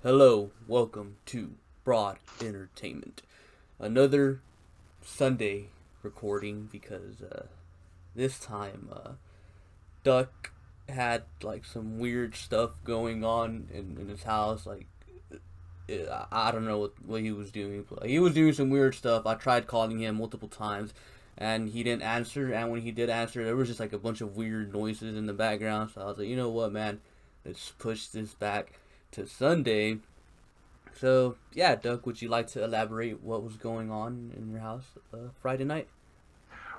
Hello, welcome to Broad Entertainment. Another Sunday recording because this time Duck had like some weird stuff going on in his house. Like I don't know what he was doing, but he was doing some weird stuff. I tried calling him multiple times, and he didn't answer. And when he did answer, there was just like a bunch of weird noises in the background. So I was like, you know what, man, let's push this back to Sunday. So yeah, Doug, would you like to elaborate what was going on in your house Friday night?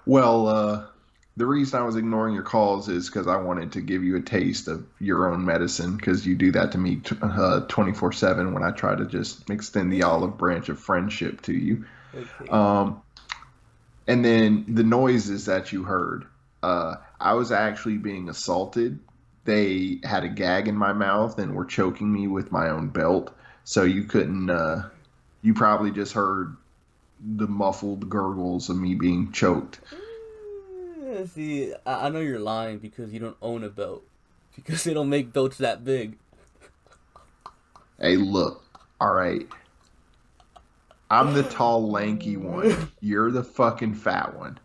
Well, the reason I was ignoring your calls is because I wanted to give you a taste of your own medicine because you do that to me 24/7 when I try to just extend the olive branch of friendship to you. Okay. Um, and then the noises that you heard, I was actually being assaulted. They had a gag in my mouth and were choking me with my own belt. So you couldn't, you probably just heard the muffled gurgles of me being choked. See, I know you're lying because you don't own a belt. Because they don't make belts that big. Hey, look, all right. I'm the tall, lanky one. You're the fucking fat one.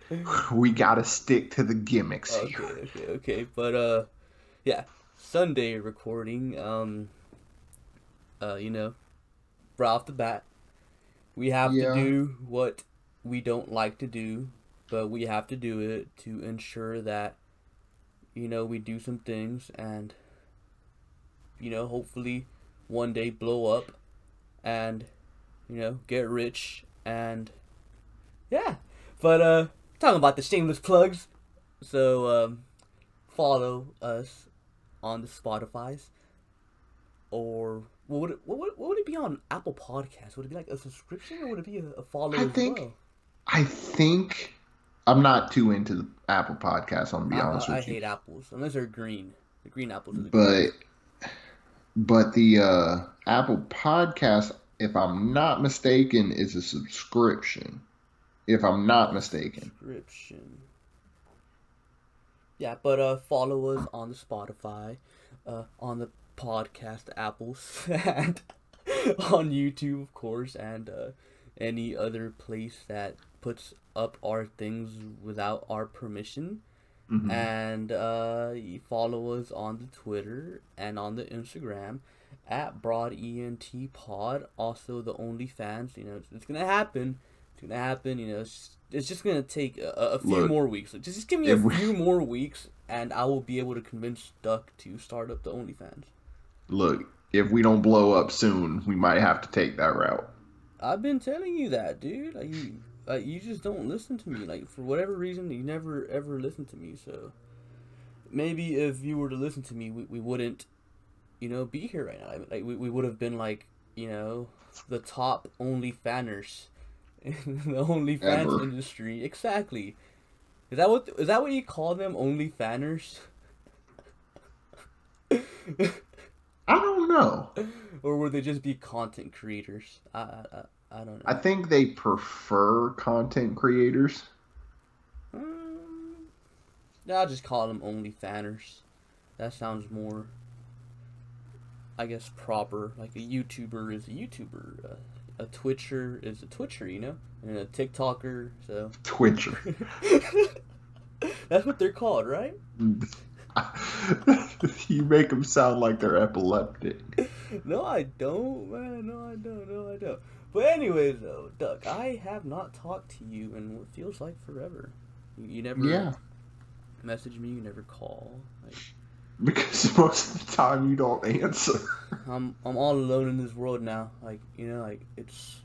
We gotta stick to the gimmicks here. Okay. But yeah, Sunday recording. You know, right off the bat, we have to Yeah, do what we don't like to do, but we have to do it to ensure that we do some things and hopefully one day blow up and get rich and yeah. But talking about the shameless plugs, so follow us on the Spotify's or what would it be on Apple Podcasts? Would it be like a subscription or would it be a follow I as think, well? I think I'm not too into the Apple podcast. I'm gonna be honest I with you, hate apples unless they're green. The green apples are the good but ones. the Apple podcast, if I'm not mistaken, is a subscription. If I'm not mistaken, Subscription. Yeah, but follow us on the Spotify, on the podcast apples, and on YouTube, of course, and any other place that puts up our things without our permission. hmm And you follow us on the Twitter and on the Instagram at BroadENT Pod. Also, the OnlyFans. It's gonna happen. It's gonna happen. It's just gonna take a few look, more weeks. Just give me a if we few more weeks, and I will be able to convince Duck to start up the OnlyFans. look, if we don't blow up soon, we might have to take that route. I've been telling you that, dude. You just don't listen to me. Like for whatever reason, you never ever listen to me. So maybe if you were to listen to me, we wouldn't be here right now. Like we would have been like, the top only fanners in the OnlyFans Ever. industry. Exactly. Is that what you call them? Only fanners? I don't know. Or would they just be content creators? I don't I know. think they prefer content creators. Um, I'll just call them only fanners. That sounds more, I guess, proper. Like a YouTuber is a YouTuber. A Twitcher is a Twitcher, and a TikToker. So Twitcher. that's what they're called, right? You make them sound like they're epileptic. No, I don't, man. No, I don't. No, I don't. But anyways, though, Duck, I have not talked to you in what feels like forever. You never Yeah, message me. You never call. Like because most of the time you don't answer. I'm all alone in this world now. Like like it's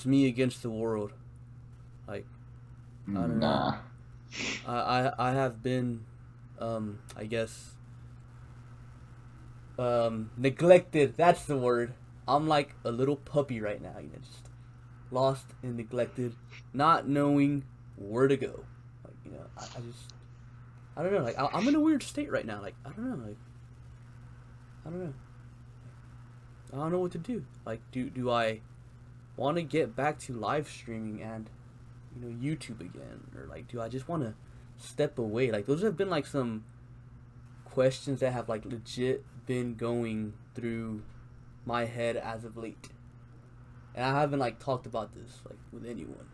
me against the world. Like I don't know. Nah. I have been, I guess, neglected. That's the word. I'm like a little puppy right now. Just lost and neglected, not knowing where to go. Like I just I don't know. Like I'm in a weird state right now. Like I don't know. Like I don't know. I don't know what to do. Like do I want to get back to live streaming and YouTube again, or like do I just want to step away? Like those have been like some questions that have like legit been going through my head as of late. And I haven't like talked about this like with anyone.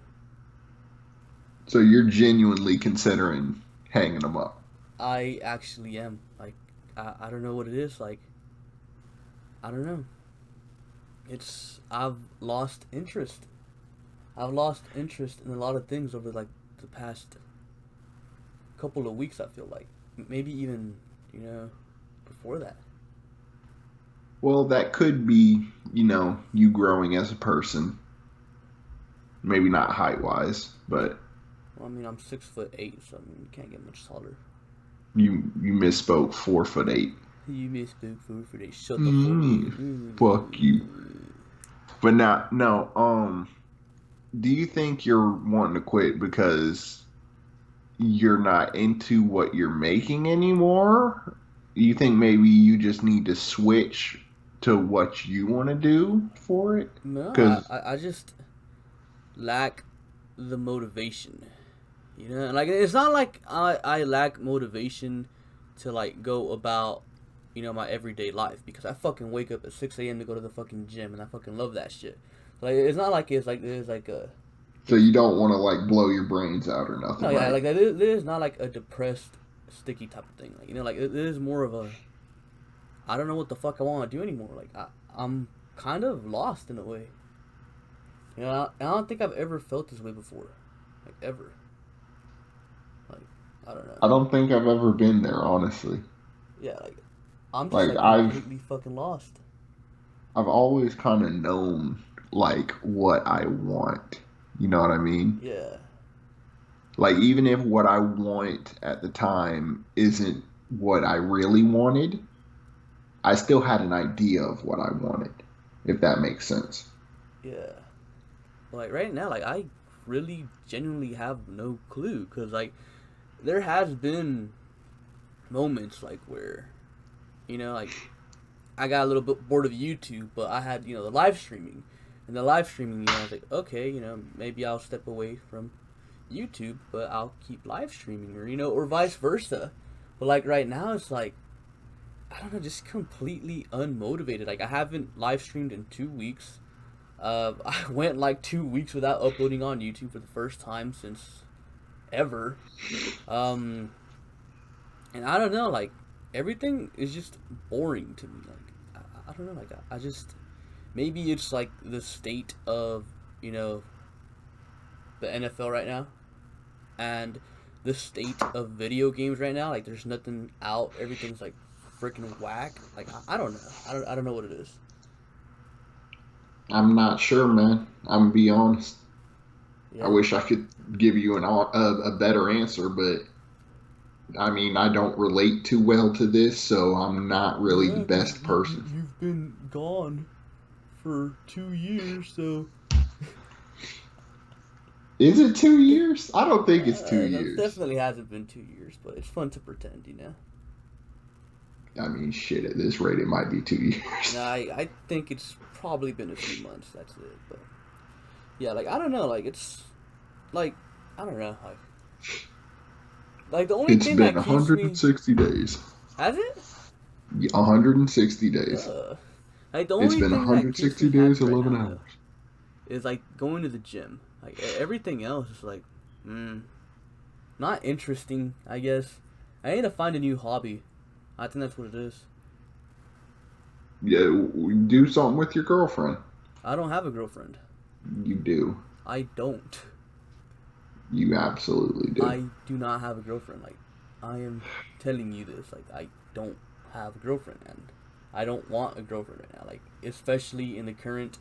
So you're genuinely considering hanging them up. I actually am. Like I don't know what it is, like I don't know. It's I've lost interest. I've lost interest in a lot of things over like the past couple of weeks, I feel like. Maybe even, before that. Well, that could be, you growing as a person. Maybe not height wise, but Well, I mean, I'm 6'8", so I mean, you can't get much taller. you misspoke 4'8". You misspoke for that. Shut the fuck. Fuck you. But now, no. Do you think you're wanting to quit because you're not into what you're making anymore? You think maybe you just need to switch to what you want to do for it? No, Because I just lack the motivation. Like it's not like I lack motivation to like go about my everyday life, because I fucking wake up at 6 a.m. to go to the fucking gym, and I fucking love that shit. Like it's not like there's like a so you don't want to like blow your brains out or no, nothing, yeah, right? like there's not like a depressed sticky type of thing. Like like it is more of a I don't know what the fuck I want to do anymore. Like I'm kind of lost in a way. I don't think I've ever felt this way before, like ever. Like I don't know. I don't think I've ever been there, honestly. Yeah, like I'm just Like like I've completely fucking lost. I've always kind of known like what I want. You know what I mean? Yeah, Like even if what I want at the time isn't what I really wanted, I still had an idea of what I wanted, if that makes sense. yeah. Like right now, like I really genuinely have no clue, cause like there has been moments like where like I got a little bit bored of YouTube, but I had the live streaming, and the live streaming, I was like, okay, maybe I'll step away from YouTube, but I'll keep live streaming, or or vice versa. But like right now, it's like I don't know, just completely unmotivated. Like I haven't live streamed in 2 weeks. I went like 2 weeks without uploading on YouTube for the first time since ever. Um, and I don't know, like everything is just boring to me. Like I don't know, like I just maybe it's like the state of you know the NFL right now, and the state of video games right now. Like there's nothing out. Everything's like freaking whack. Like I don't know. I don't know what it is. I'm not sure, man. I'm gonna be honest. I Yeah. wish I could give you a better answer, but I mean, I don't relate too well to this, so I'm not really the Yeah, because best person. you've been gone for 2 years, so Is it 2 years? I don't think it's two no, it years. definitely hasn't been 2 years, but it's fun to pretend. I mean, shit, at this rate, it might be 2 years. No, I think it's probably been a few months. That's it, but yeah, like I don't know, like it's like I don't know, like the only It's thing been that keeps me 160 days. has it 160 days. uh like the It's only been thing that keeps 160 me days, happy right 11 now hours. though is like going to the gym. Like everything else is like not interesting, I guess. I need to find a new hobby. I think that's what it is. Yeah, do something with your girlfriend. I don't have a girlfriend. You do. I don't. You absolutely do. I do not have a girlfriend. Like, I am telling you this. Like, I don't have a girlfriend, and I don't want a girlfriend right now. Like, especially in the current,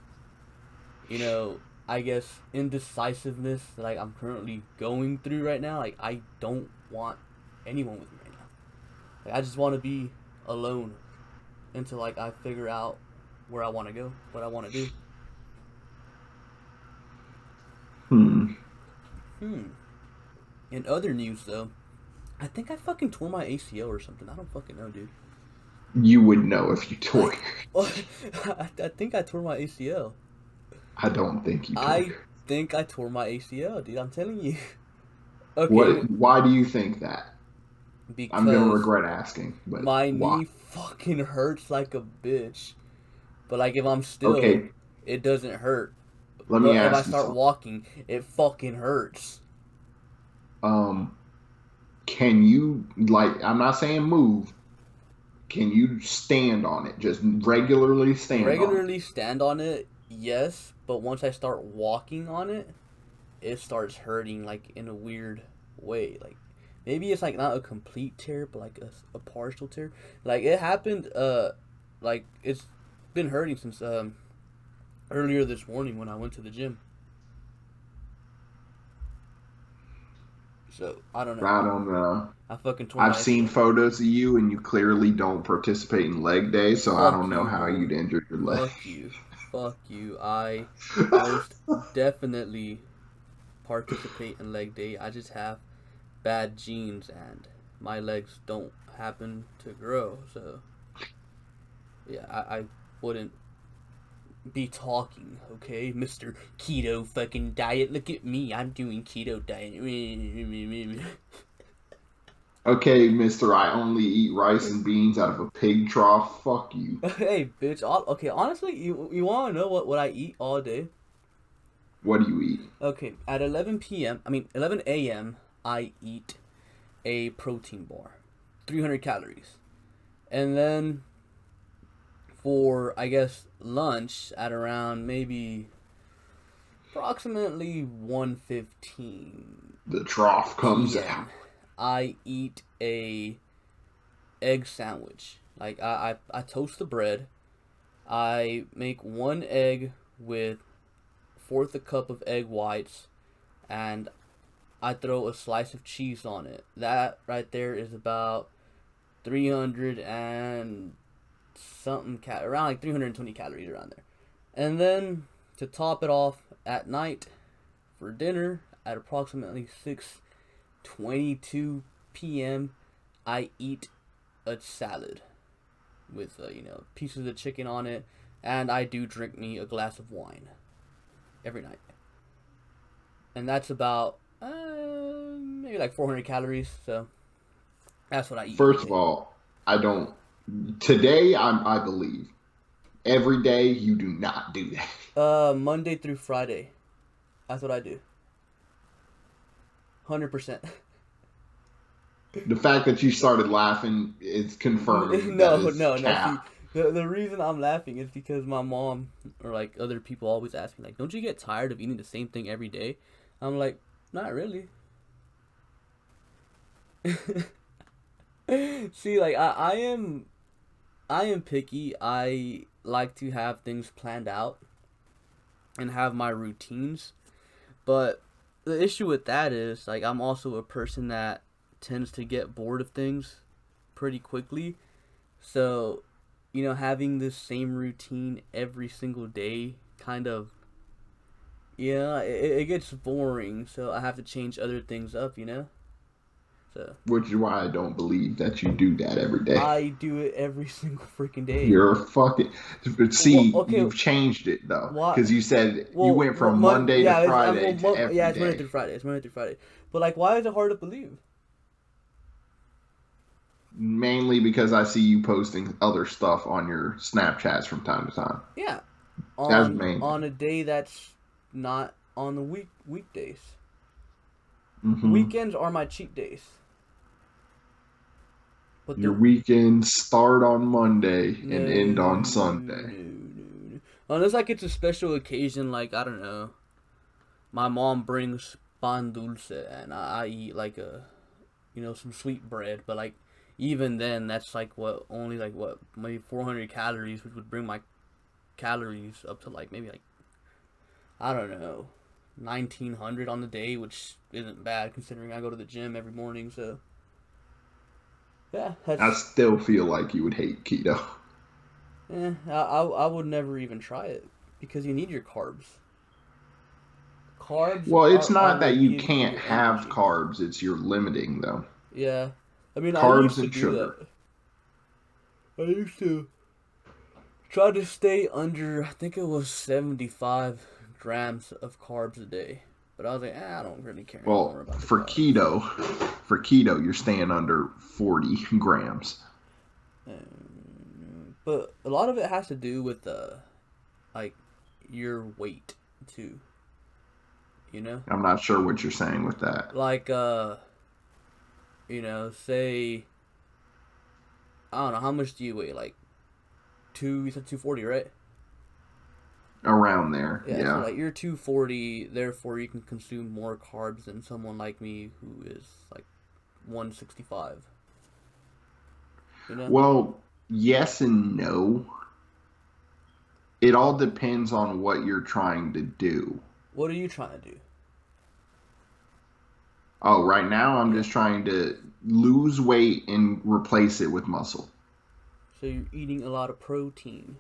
I guess indecisiveness that like I'm currently going through right now. Like, I don't want anyone with me right now. Like, I just want to be alone until like I figure out where I want to go, what I want to do. Hmm. In other news, though, I think I fucking tore my ACL or something. I don't fucking know, dude. You would know if you tore Like, it. I think I tore my ACL. I don't think you tore I it. think I tore my ACL, dude. I'm telling you. Okay, What? Why do you think that? I'm gonna because regret asking, but my why? knee fucking hurts like a bitch. But like if I'm still, Okay, it doesn't hurt. let me But if I ask you start something. walking, it fucking hurts. Um, can you like? I'm not saying move. Can you stand on it? Just regularly stand on it. Regularly stand on it, yes, but once I start walking on it, it starts hurting like in a weird way. Like maybe it's like not a complete tear, but like a partial tear. Like it happened. Like it's been hurting since earlier this morning when I went to the gym. So I don't know. I don't know. I fucking tore I've my seen ACL. photos of you, and you clearly don't participate in leg day, so I Fuck don't know you, how you'd bro. injure your leg. Fuck you. Fuck you. I most definitely participate in leg day. I just have bad genes and my legs don't happen to grow. So yeah, I wouldn't be talking, okay, Mr. Keto fucking diet. Look at me, I'm doing keto diet. Okay, mister, I only eat rice and beans out of a pig trough. Fuck you. Hey, bitch. Okay, honestly, you want to know what I eat all day? What do you eat? Okay, at 11 p.m., I mean 11 a.m., I eat a protein bar, 300 calories, and then for I guess lunch at around maybe approximately 1:15 The trough comes out. p.m. I eat a egg sandwich. Like I toast the bread. I make one egg with fourth a cup of egg whites, and I throw a slice of cheese on it. That right there is about 300 and something around like 320 calories around there. And then to top it off at night for dinner at approximately 6:22 p.m. I eat a salad with pieces of chicken on it, and I do drink me a glass of wine every night, and that's about maybe like 400 calories. So that's what I eat every First of day. all, I don't. Today, I believe. Every day, you do not do that. Monday through Friday, that's what I do. 100%. The fact that you started laughing is confirming that No, is no, no. See, cap. the reason I'm laughing is because my mom or like other people always ask me like, "Don't you get tired of eating the same thing every day?" I'm like, "Not really." See, like I am picky. I like to have things planned out and have my routines. But the issue with that is like I'm also a person that tends to get bored of things pretty quickly. So, having this same routine every single day kind of, yeah, it gets boring. So I have to change other things up. So Which is why I don't believe that you do that every day. I do it every single freaking day. You're a fucking. But Well, see, okay, you've changed it though, why? because you said you Well, went from Mon Monday to yeah, Friday to yeah, every it's Monday day. through Friday. It's Monday through Friday. But like, why is it hard to believe? Mainly because I see you posting other stuff on your Snapchats from time to time. Yeah, That's on mainly. a day that's not on the weekdays. Hmm. Weekends are my cheat days. But Your the weekends start on Monday no, and end on no, Sunday. no. Unless like it's a special occasion, like I don't know, my mom brings pan dulce and I eat like some sweet bread. But like even then, that's like what only like what maybe 400 calories, which would bring my calories up to like maybe like I don't know 1900 on the day, which isn't bad considering I go to the gym every morning. So yeah, I that's still feel like you would hate keto. I would never even try it because you need your carbs. Carbs Well, it's are not that what you give you can't your have energy. carbs, it's your limiting though. Yeah, I mean I Carbs used to and do sugar. that. I used to try to stay under. I think it was 75 grams of carbs a day. But I was like, I don't really care anymore Well, about the for carbs. keto, you're staying under 40 grams. But a lot of it has to do with like your weight too. You know, I'm not sure what you're saying with that. like say I don't know how much do you weigh? Like two. You said 240, right? Around there, Yeah. So yeah. like you're 240, therefore you can consume more carbs than someone like me who is like 165. You know. Well, yes and no. It all depends on what you're trying to do. What are you trying to do? Oh, right now I'm Yeah. just trying to lose weight and replace it with muscle. So you're eating a lot of protein.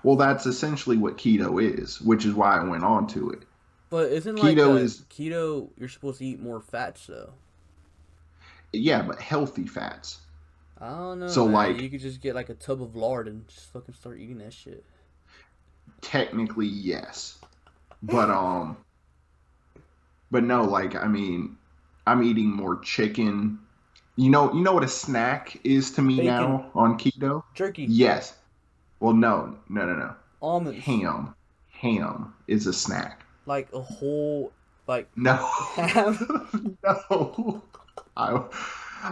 Well, that's essentially what keto is, which is why I went on to it. But isn't like Keto is, keto? You're supposed to eat more fats though. yeah, but healthy fats. I don't know, So, man. like, You could just get like a tub of lard and just fucking start eating that shit. technically, yes. But, but no, like, I mean, I'm eating more chicken. You know what a snack is to me Bacon, now on keto? jerky, Yes. Well, no, no, no, no. almonds, Ham. Ham is a snack. like a whole like No, ham. no. I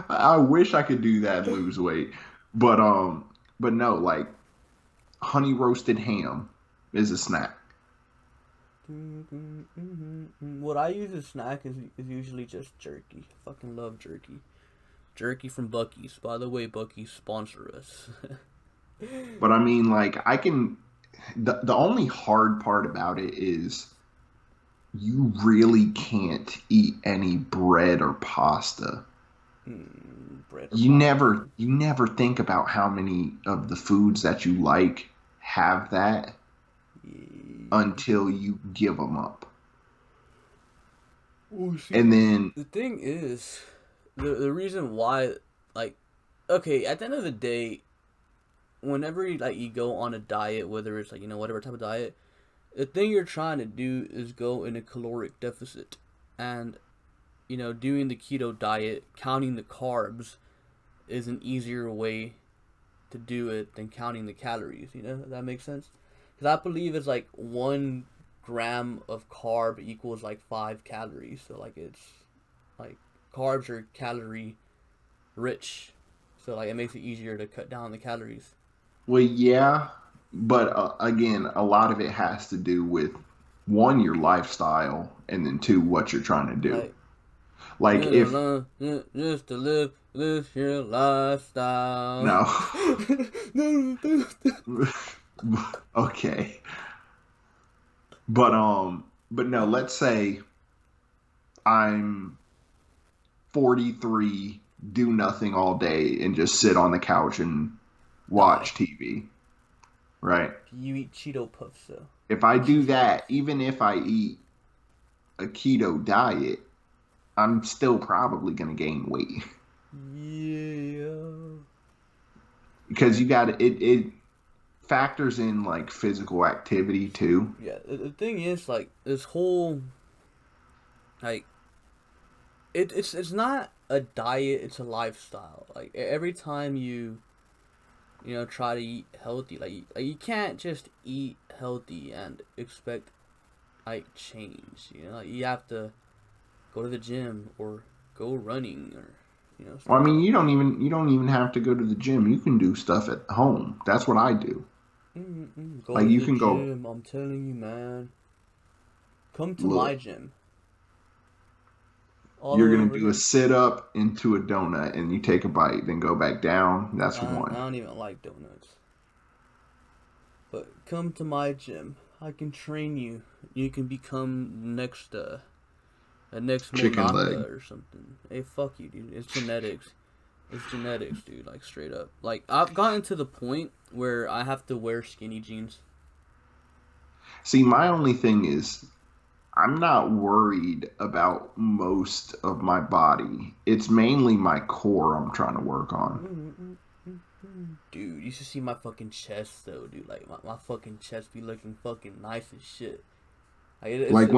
I wish I could do that and lose weight, but but no, like honey roasted ham is a snack. What I use as snack is usually just jerky. Fucking love jerky. Jerky from Bucky's. By the way, Bucky's sponsor us. But I mean, like I can. The only hard part about it is you really can't eat any bread or pasta. Bread or You pasta. never think about how many of the foods that you like have that Yeah. until you give them up. Well, see, And then, the thing is, the reason why, like, okay, at the end of the day, whenever you go on a diet, whether it's like whatever type of diet, the thing you're trying to do is go in a caloric deficit, and doing the keto diet, counting the carbs, is an easier way to do it than counting the calories. If that makes sense. Because I believe it's like 1 gram of carb equals like 5 calories. So like it's like carbs are calorie rich. So like it makes it easier to cut down the calories. well, yeah, but again, a lot of it has to do with one, your lifestyle, and then two, what you're trying to do. Like Like, if just to live your lifestyle. no, okay, but no, let's say I'm 43, do nothing all day, and just sit on the couch and Die. watch TV, right? You eat Cheeto puffs though. If I do that, even if I eat a keto diet, I'm still probably going to gain weight Yeah. because you got it factors in like physical activity too. Yeah. The thing is, like, this whole like it's not a diet, it's a lifestyle. Like every time you try to eat healthy, like you can't just eat healthy and expect like change. Like you have to go to the gym or go running or Well, stuff I mean, like that. you don't even have to go to the gym. You can do stuff at home. That's what I do. Go Like to you the can go gym. I'm telling you, man. Come to my look. gym. All You're gonna over do a here. sit up into a donut, and you take a bite, then go back down. That's I one. don't even like donuts. But come to my gym. I can train you. You can become next a next Chicken leg. Monaka or something. Hey, fuck you, dude. It's genetics. It's genetics, dude. Like straight up. Like I've gotten to the point where I have to wear skinny jeans. See, my only thing is I'm not worried about most of my body. It's mainly my core I'm trying to work on. Dude, you should see my fucking chest though, dude. Like my fucking chest be looking fucking nice as shit. Like Like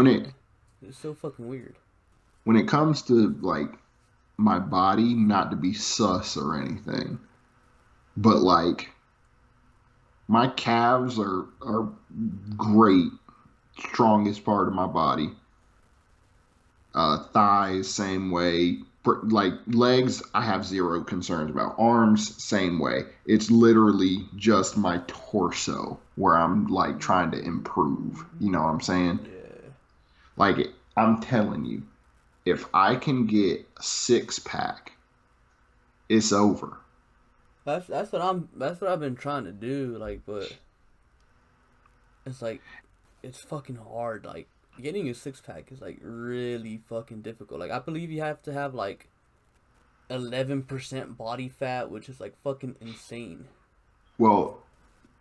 it's so fucking weird. when it comes to like my body, not to be sus or anything, but like My calves are great, strongest part of my body. Thighs, same way. Like legs, I have zero concerns about. Arms, same way. It's literally just my torso where I'm like trying to improve. You know what I'm saying? Yeah. Like I'm telling you, if I can get a six pack, it's over. That's what I've been trying to do, like, but it's like it's fucking hard. Like getting a six pack is like really fucking difficult. Like I believe you have to have like 11% body fat, which is like fucking insane. Well,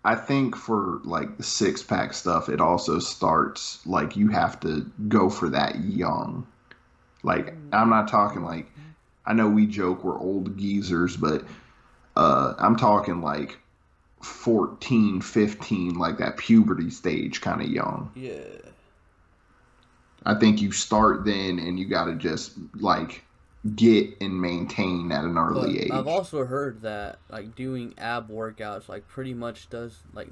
I think for like the six pack stuff, it also starts like you have to go for that young. Like I'm not talking like I know we joke we're old geezers, but I'm talking like 14, 15, like that puberty stage kind of young. Yeah. I think you start then and you got to just like get and maintain at an But early I've age. also heard that like doing ab workouts like pretty much does like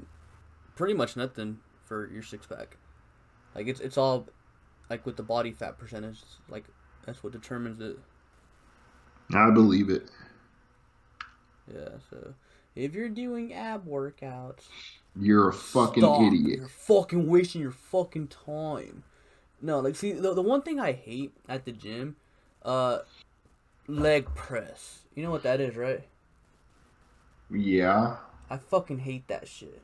pretty much nothing for your six pack. Like it's all like with the body fat percentage. Like that's what determines it. I believe it. Yeah. So if you're doing ab workouts, You're a fucking stop. idiot. You're fucking wasting your fucking time. No, like see the one thing I hate at the gym, uh, leg press. You know what that is, right? Yeah, I fucking hate that shit.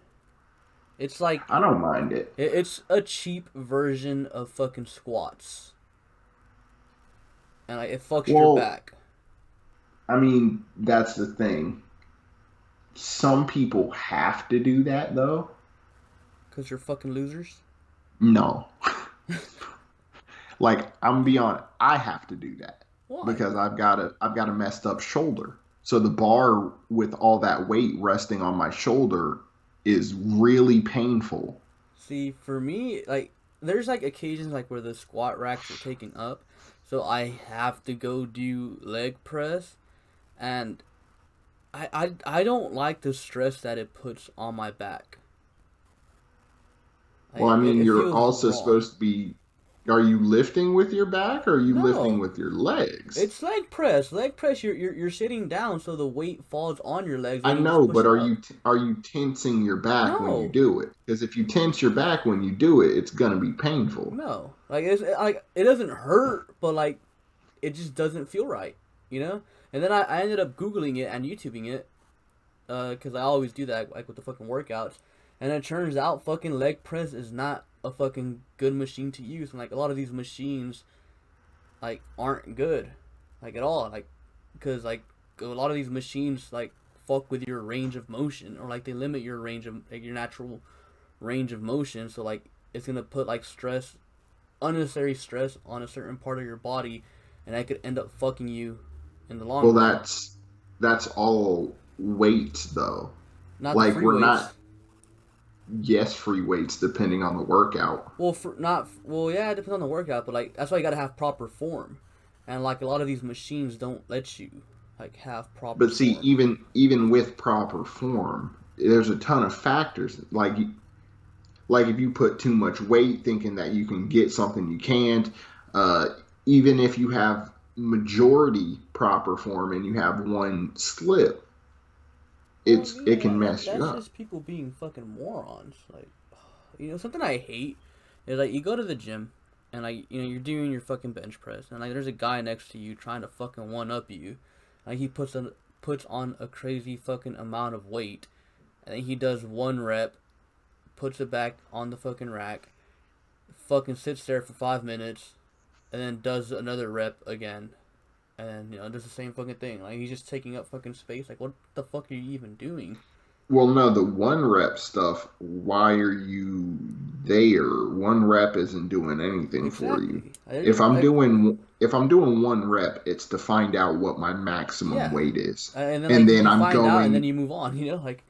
It's like I don't mind it. it's a cheap version of fucking squats, and like it fucks your Well, back I mean, that's the thing. Some people have to do that though. because you're fucking losers. No. Like I'm beyond I have to do that Why? because I've got a messed up shoulder. So the bar with all that weight resting on my shoulder is really painful. See, for me, like there's like occasions like where the squat racks are taken up, so I have to go do leg press, and I don't like the stress that it puts on my back. Well, I mean, It you're feels also wrong. supposed to be are you lifting with your back or are you lifting No, with your legs? it's leg press. Leg press. You're sitting down, so the weight falls on your legs, I and you just know, push but it up. are you tensing your back when you No, do it? Because if you tense your back when you do it, it's gonna be painful. no. Like it's like it doesn't hurt, but like it just doesn't feel right, you know. And then I ended up googling it and YouTubing it, because I always do that like with the fucking workouts. And it turns out fucking leg press is not a fucking good machine to use. And like a lot of these machines like aren't good, like at all. Like because like a lot of these machines like fuck with your range of motion, or like they limit your range of like your natural range of motion. So like it's gonna put like stress, unnecessary stress on a certain part of your body, and that could end up fucking you in the long Well, run. that's all weights though. Not the Like free we're not weights. yes free weights depending on the workout. Well, for not well, yeah, it depends on the workout, but like that's why you gotta have proper form, and like a lot of these machines don't let you like have proper But see, form. even with proper form, there's a ton of factors. Like if you put too much weight thinking that you can get something you can't, uh, even if you have majority proper form and you have one slip, Well, it yeah, can mess you that's up. just people being fucking morons. Like, something I hate is like you go to the gym and like you're doing your fucking bench press and like there's a guy next to you trying to fucking one up you, like he puts on a crazy fucking amount of weight, and then he does one rep, puts it back on the fucking rack, fucking sits there for 5 minutes, and then does another rep again, and then does the same fucking thing. Like he's just taking up fucking space. Like what the fuck are you even doing? Well, no, the one rep stuff, why are you there? One rep isn't doing anything for you. Exactly. Like, If I'm doing one rep, it's to find out what my maximum yeah, weight is. and then And like then you I'm find out, and then going you move on. Like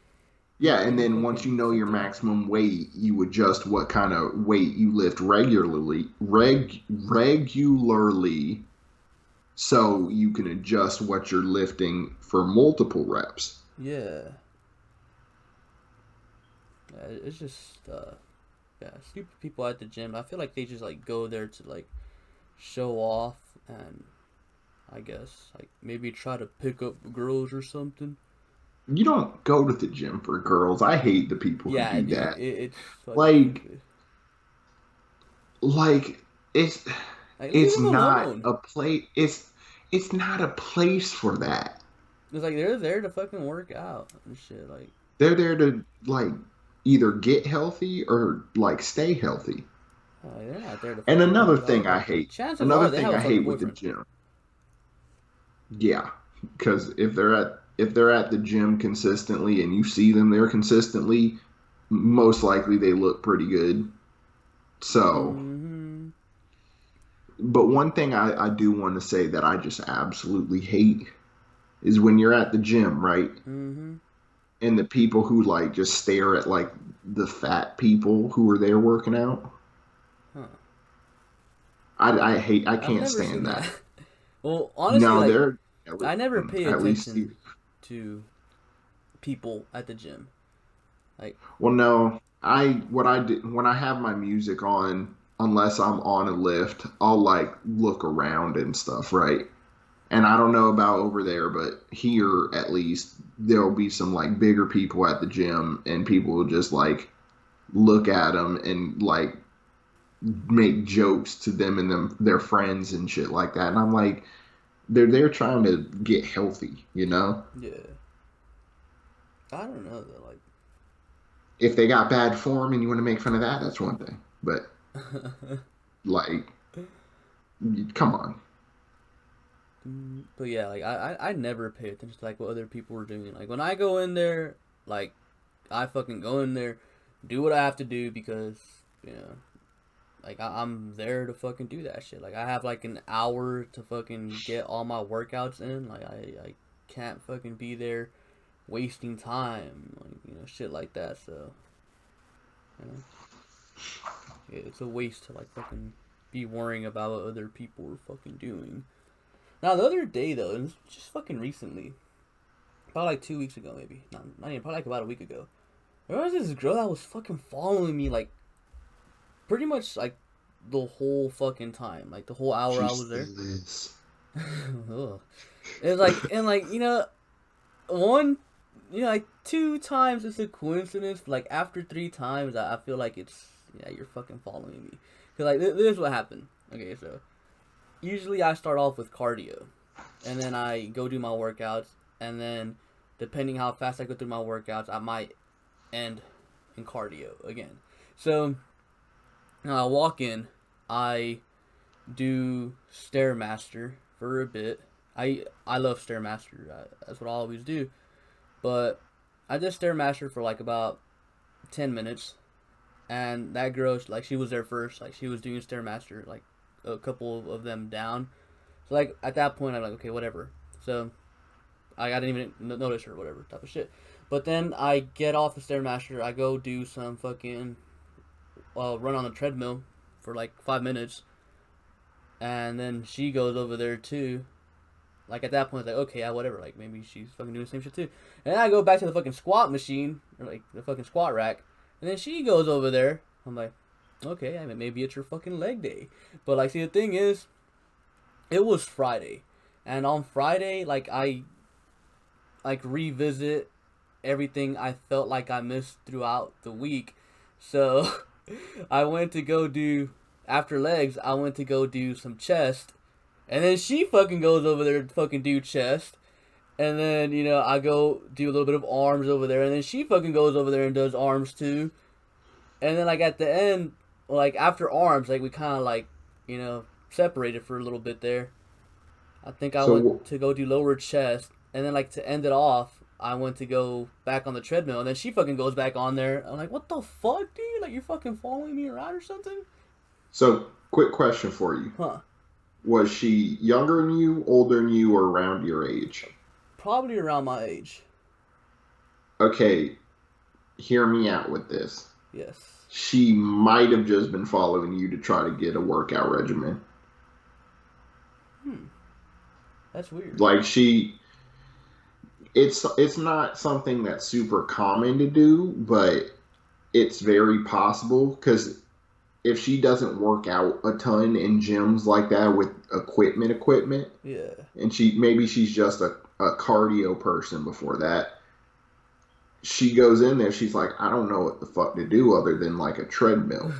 yeah, and you then once you fucking know sit your there. maximum weight, you adjust what kind of weight you lift regularly so you can adjust what you're lifting for multiple reps. Yeah. It's just yeah, stupid people at the gym. I feel like they just like go there to like show off and I guess like maybe try to pick up girls or something. You don't go to the gym for girls. I hate the people who Yeah, do dude, that. it's fucking Like, stupid. like it's Like leave it's them not alone. a place. It's not a place for that. It's like they're there to fucking work out and shit. Like, They're there to like either get healthy or like stay healthy. they're not there to And fucking work another out. thing I Like, hate, chances another are they thing have a I fucking hate with the boyfriend. gym. Yeah, because if they're at the gym consistently and you see them there consistently, most likely they look pretty good. So, Mm-hmm. but one thing I do want to say that I just absolutely hate is when you're at the gym, right? Mm-hmm. And the people who like just stare at like the fat people who are there working out. Huh. I I've can't never seen stand that. that. Well, honestly, No, like they're I never pay at least attention to people at the gym. Like, well, no. I what I did when I have my music on, unless I'm on a lift, I'll like look around and stuff, right? And I don't know about over there, but here at least there'll be some like bigger people at the gym, and people will just like look at them and like make jokes to them and their friends and shit like that. And I'm like, they're trying to get healthy, you know. yeah, I don't know though. If they got bad form and you want to make fun of that, that's one thing. But Like, like, come on. but yeah, like I never pay attention to like what other people are doing. Like when I go in there, like I fucking go in there, do what I have to do because you know, like I'm there to fucking do that shit. Like I have like an hour to fucking get all my workouts in. Like I can't fucking be there wasting time, like you know, shit like that. So you know, it's a waste to like fucking be worrying about what other people are fucking doing. Now the other day though, it was just fucking recently, about like 2 weeks ago maybe, not even probably like about a week ago. There was this girl that was fucking following me like pretty much like the whole fucking time, like the whole hour She I was there. still is. Ugh. It was like and like you know one, you know like two times it's a coincidence. But, like after three times, I feel like it's yeah you're fucking following me. Cause like this is what happened. Okay, so usually I start off with cardio, and then I go do my workouts, and then depending how fast I go through my workouts, I might end in cardio again. So I walk in, I do stairmaster for a bit. I love stairmaster. That's what I always do. But I did stairmaster for like about 10 minutes, and that girl like she was there first. Like she was doing stairmaster like a couple of them down. So like at that point I'm like okay whatever. So I didn't even notice her whatever type of shit. But then I get off the stairmaster. I go do some fucking run on the treadmill for like 5 minutes, and then she goes over there too. Like at that point, it's like okay, yeah, whatever. Like maybe she's fucking doing the same shit too. And then I go back to the fucking squat machine or like the fucking squat rack, and then she goes over there. I'm like, okay, I mean maybe it's your fucking leg day. But like, see the thing is, it was Friday, and on Friday, like I like revisit everything I felt like I missed throughout the week. So I went to go do after legs. I went to go do some chest, and then she fucking goes over there to fucking do chest. And then, you know, I go do a little bit of arms over there. And then she fucking goes over there and does arms too. And then, like, at the end, like, after arms, like, we kind of, like, you know, separated for a little bit there. I think I went So to go do lower chest. And then, like, to end it off, I went to go back on the treadmill. And then she fucking goes back on there. I'm like, what the fuck, dude? Like, you're fucking following me around or something? quick question for you. Huh. Was she younger than you, older than you, or around your age? Probably around my age. Okay, hear me out with this. Yes. She might have just been following you to try to get a workout regimen. Hmm. That's weird. Like it's not something that's super common to do, but it's very possible because if she doesn't work out a ton in gyms like that with equipment, Yeah. and she's just a cardio person before that, she goes in there, she's like, I don't know what the fuck to do other than like a treadmill.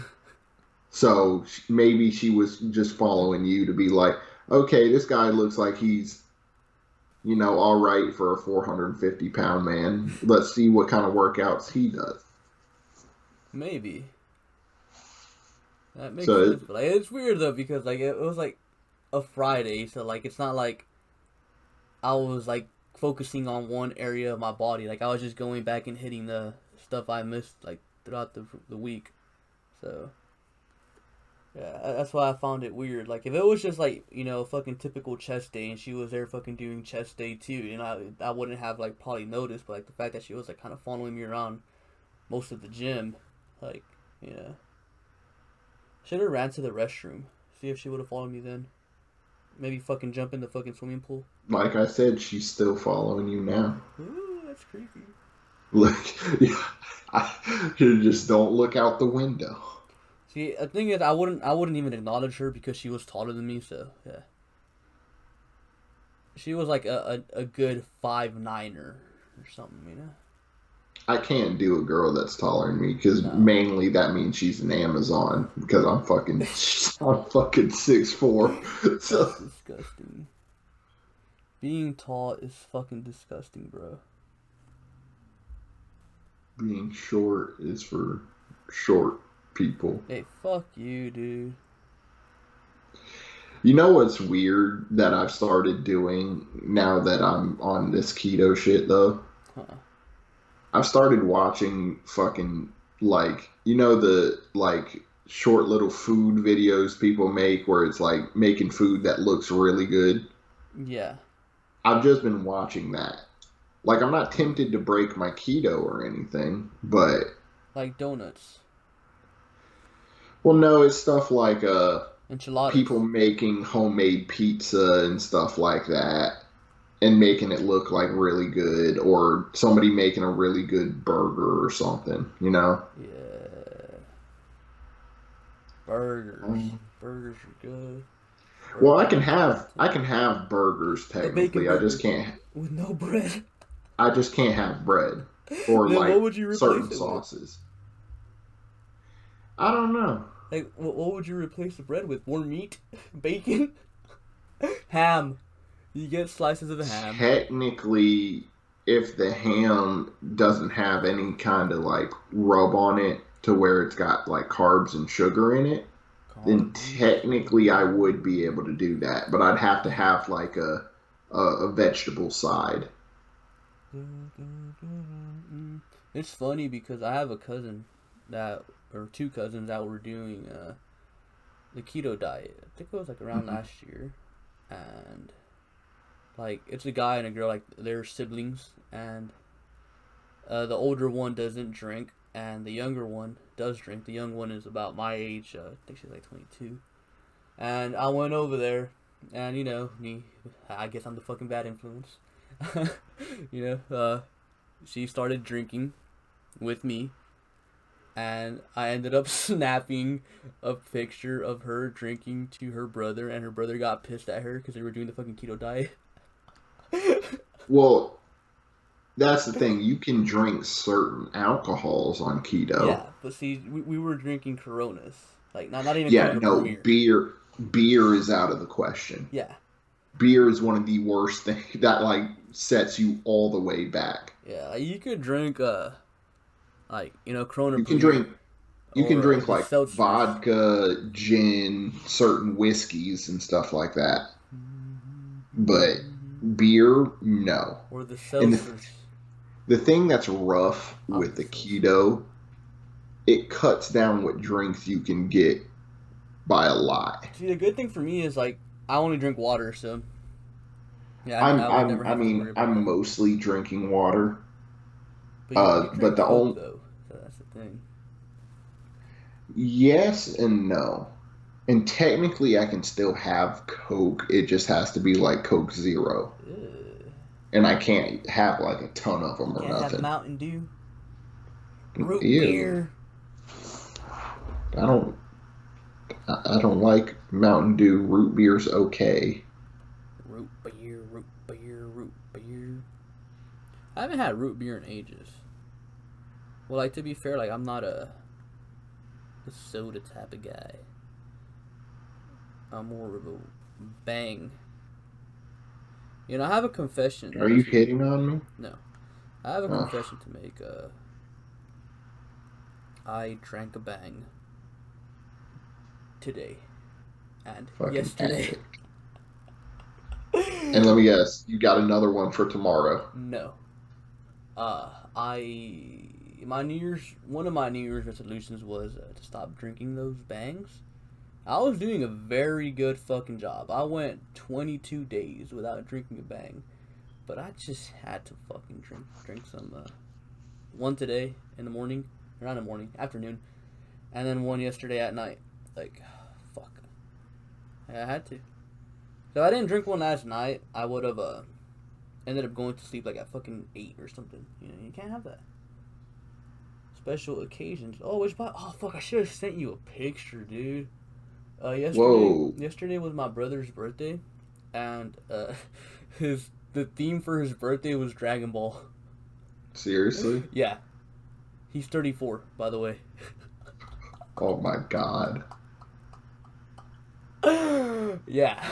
So maybe she was just following you to be like, okay, this guy looks like he's, all right for a 450-pound man. Let's see what kind of workouts he does. Maybe. That makes So sense. But like, it's weird though because like it was like a Friday, so like it's not like I was like focusing on one area of my body. Like I was just going back and hitting the stuff I missed like throughout the week. So yeah, that's why I found it weird. Like if it was just like fucking typical chest day and she was there fucking doing chest day too, I wouldn't have like probably noticed. But like the fact that she was like kind of following me around most of the gym, like yeah, should have ran to the restroom. See if she would have followed me then. Maybe fucking jump in the fucking swimming pool. like I said, she's still following you now. Ooh, that's creepy. Look, yeah, you just don't look out the window. See, the thing is, I wouldn't even acknowledge her because she was taller than me. So yeah, she was like a good 5'9" or something. I can't do a girl that's taller than me because No, mainly that means she's an Amazon because I'm fucking 6'4". that's So disgusting. Being tall is fucking disgusting, bro. being short is for short people. Hey, fuck you, dude. You know what's weird that I've started doing now that I'm on this keto shit though? Huh. I've started watching fucking like the like short little food videos people make where it's like making food that looks really good. Yeah, I've just been watching that. Like I'm not tempted to break my keto or anything, but like donuts, well no, it's stuff like enchiladas. people making homemade pizza and stuff like that and making it look like really good or somebody making a really good burger or something. Yeah, burgers. Um, Burgers are good. well, I Burgers can are top have I 10. can have burgers A bacon technically. I just burger can't with no bread. I just can't have bread or Then like what would you replace certain it with? sauces. I don't know. Like, what would you replace the bread with? More meat? Bacon? Ham. You get slices of ham. Technically, if the ham doesn't have any kind of like rub on it to where it's got like carbs and sugar in it, then Carbs and technically I sugar. would be able to do that. But I'd have to have like a vegetable side. It's funny because I have a cousin that, or two cousins that were doing the keto diet. I think it was like around Mhm. last year, and like it's a guy and a girl, like they're siblings, and the older one doesn't drink, and the younger one does drink. The young one is about my age. I think she's like 22. And I went over there, and me, I guess I'm the fucking bad influence. She started drinking with me, and I ended up snapping a picture of her drinking to her brother, and her brother got pissed at her because they were doing the fucking keto diet. Well, that's the thing. You can drink certain alcohols on keto. Yeah, but see, we were drinking Coronas, like not even Yeah, Corona no, Premier. beer is out of the question. Yeah, Beer is one of the worst things that like sets you all the way back. yeah, like, you could drink like Corona You can Premier drink you can or drink the like seltzers. vodka, gin, certain whiskeys and stuff like that. But beer, no. Or the And seltzers. the thing that's rough Pop with the the seltzer. keto, it cuts down what drinks you can get by a lot. See, the good thing for me is like I only drink water, so yeah, I'm I would I'm never I have to worry mean about I'm that. mostly drinking water. But you But drink the Coke only though, so that's the thing. yes and no. And technically I can still have Coke. It just has to be like Coke Zero. Ugh. And I can't have like a ton of You them or can't have nothing. Mountain Dew, root Ew. beer. I don't. I don't like Mountain Dew. Root beer's okay. Root beer, root beer, root beer. I haven't had root beer in ages. Well, like, to be fair, like, I'm not a soda type of guy. I'm more of a bang. You know, I have a confession Are you to. hitting on me? No. I have a Oh, confession to make. I drank a bang today and fucking yesterday. addict. And let me guess, you got another one for tomorrow. No. I my New Year's one of my New Year's resolutions was to stop drinking those bangs. I was doing a very good fucking job. I went 22 days without drinking a bang, but I just had to fucking drink some. One today in the morning, or not in the morning, afternoon, and then one yesterday at night. Like, fuck. Yeah, I had to. So I didn't drink one last night. I would have ended up going to sleep like at fucking 8 or something. You know, you can't have that. Special occasions. Oh, oh fuck! I should have sent you a picture, dude. Yesterday, Whoa, yesterday was my brother's birthday, and his the theme for his birthday was Dragon Ball. seriously? Yeah, he's 34, by the way. Oh my god. Yeah.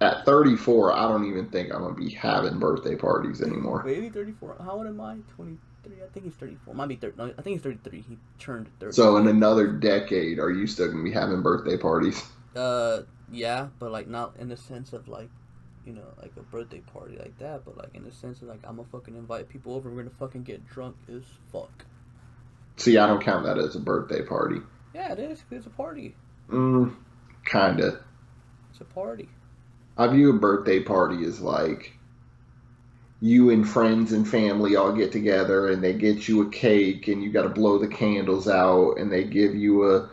At 34, I don't even think I'm gonna be having birthday parties anymore. Wait, is he 34? How old am I? 23? I think he's 34. Might be 30. No, I think he's 33. He turned 30 So in today. another decade, are you still gonna be having birthday parties? Yeah, but like not in the sense of like, like a birthday party like that, but like in the sense of like I'm gonna fucking invite people over. We're gonna fucking get drunk as fuck. See, I don't count that as a birthday party. Yeah, it is. It's a party. Mm, kinda. It's a party. I view a birthday party as like you and friends and family all get together and they get you a cake and you got to blow the candles out and they give you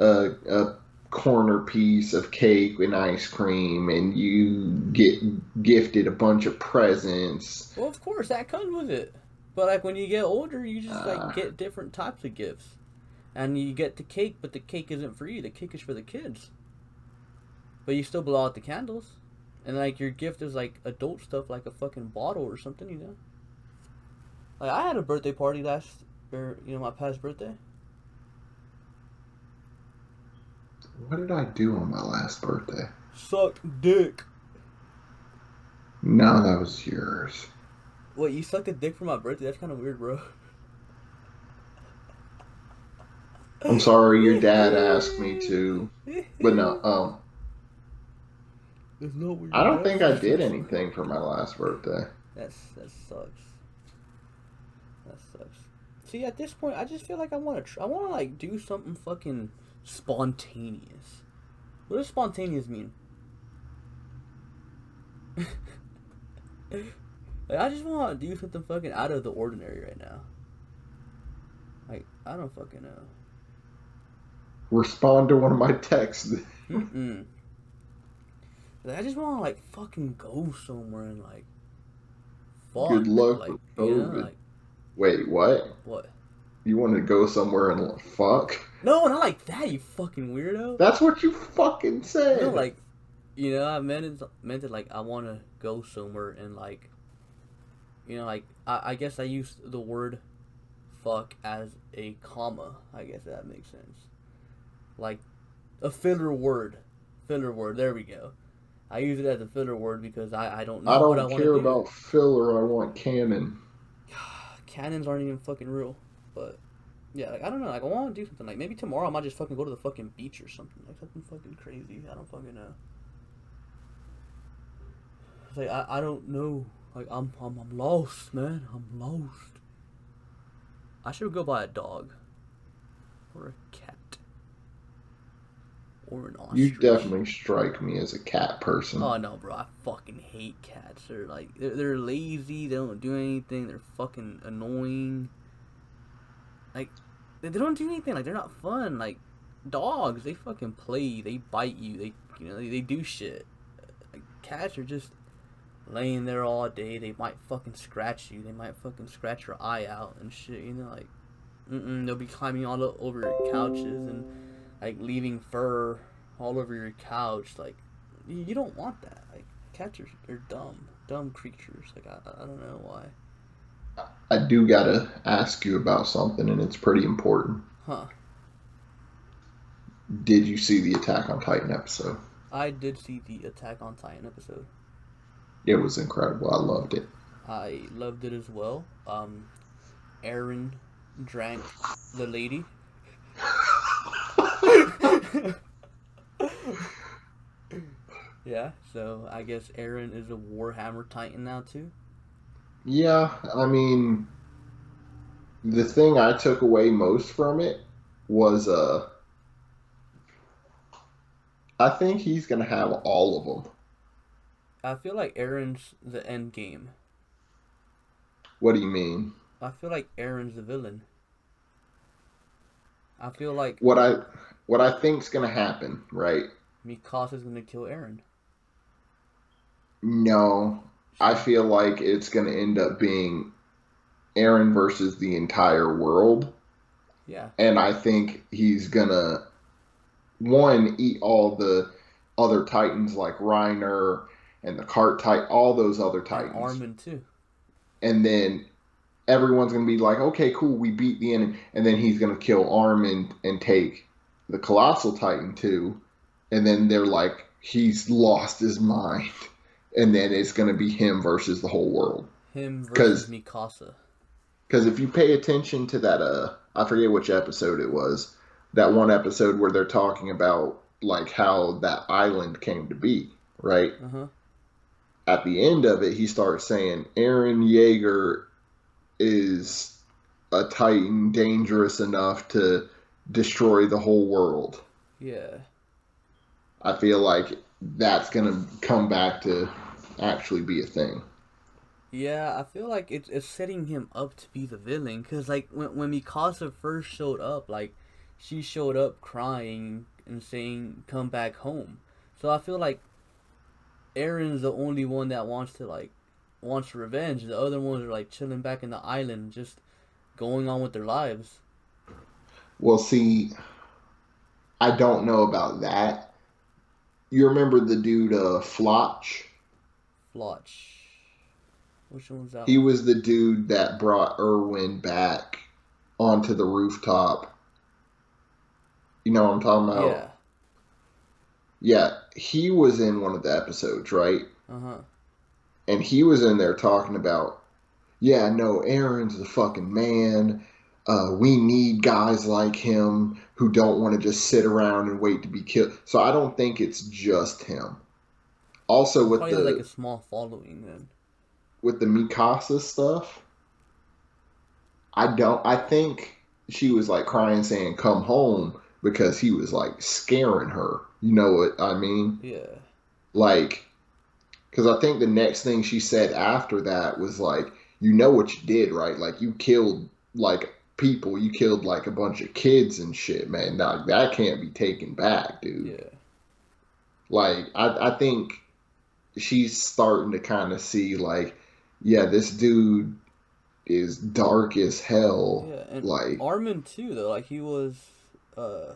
a corner piece of cake and ice cream and you get gifted a bunch of presents. Well, of course that comes with it. But like when you get older, you just like Uh, get different types of gifts, and you get the cake, but the cake isn't for you. The cake is for the kids. But you still blow out the candles. And like your gift is like adult stuff like a fucking bottle or something, you know? Like I had a birthday party my past birthday. what did I do on my last birthday? Suck dick. No, that was yours. What, you sucked a dick for my birthday? That's kind of weird, bro. I'm sorry, your dad asked me to, but no, That's not what I your don't dad think I says. did anything for my last birthday. That sucks. That sucks. See, at this point, I just feel like I want to like do something fucking spontaneous. What does spontaneous mean? Like, I just want to do something fucking out of the ordinary right now. Like, I don't fucking know. Respond to one of my texts. Mm-mm. Like, I just want to, like, fucking go somewhere and, like, Good fuck. luck Like, with COVID. like, Wait, what? what? You want to go somewhere and fuck? No, not like that, you fucking weirdo. That's what you fucking No, said. like, I meant it, like, I want to go somewhere and, like, like, I guess I used the word fuck as a comma. I guess that makes sense. Like, a filler word. Filler word, there we go. I use it as a filler word because I don't I know what I don't want to care do. about filler. I want canon. Cannons aren't even fucking real. But, yeah, like, I don't know. Like, I want to do something. Like, maybe tomorrow I might just fucking go to the fucking beach or something. Like, something fucking crazy. I don't fucking know. It's like, I don't know. Like, I'm lost, man. I'm lost. I should go buy a dog. Or a cat. Or an You ostrich. definitely strike me as a cat person. Oh no, bro! I fucking hate cats. They're lazy. They don't do anything. They're fucking annoying. Like they don't do anything. Like they're not fun. Like dogs, they fucking play. They bite you. They do shit. Like cats are just laying there all day. They might fucking scratch you. They might fucking scratch your eye out and shit. Like They'll be climbing all over your couches and like leaving fur all over your couch. Like you don't want that. Like cats are dumb creatures. Like I don't know why. I do gotta ask you about something, and it's pretty important. Huh? Did you see the Attack on Titan episode? I did see the Attack on Titan episode. It was incredible. I loved it. I loved it as well. Aaron drank the lady. Yeah, so I guess Aaron is a Warhammer Titan now too. Yeah, I mean, the thing I took away most from it was I think he's gonna have all of them. I feel like Aaron's the end game. What do you mean? I feel like Aaron's the villain. I feel like What I what I think's gonna happen, right? Mikasa's gonna kill Aaron. No, I feel like it's gonna end up being Aaron versus the entire world, Yeah, and I think he's gonna one eat all the other Titans like Reiner and the Cart Titan, all those other and Titans, Armin too. and then everyone's gonna be like, okay, cool, we beat the enemy, and then he's gonna kill Armin and take the Colossal Titan too, and then they're like, he's lost his mind, and then it's gonna be him versus the whole world. Him versus Because Mikasa. if you pay attention to that, I forget which episode it was, that one episode where they're talking about like how that island came to be, right? Uh huh. At the end of it, he starts saying Aaron Yeager is a Titan dangerous enough to destroy the whole world. Yeah. I feel like that's gonna come back to actually be a thing. Yeah, I feel like it's setting him up to be the villain. Cause like when Mikasa first showed up, like she showed up crying and saying, "Come back home." So I feel like Aaron's the only one that wants revenge. The other ones are like chilling back in the island, just going on with their lives. Well, see, I don't know about that. You remember the dude, Flotch? Flotch. Which one was that He one? was the dude that brought Irwin back onto the rooftop. You know what I'm talking about? Yeah. Yeah, he was in one of the episodes, right? Uh huh. And he was in there talking about, yeah, no, Aaron's the fucking man. We need guys like him who don't want to just sit around and wait to be killed. So I don't think it's just him. Also He with probably has like a the small following then. Mikasa stuff, I think she was like crying saying come home because he was like scaring her. You know what I mean? Yeah. Like, because I think the next thing she said after that was like, you know what you did, right? Like, you killed like people, you killed like a bunch of kids and shit, man. Now that can't be taken back, dude. Yeah. Like, I think she's starting to kind of see like, yeah, this dude is dark as hell. Yeah, and Like, Armin too though. Like he was, uh,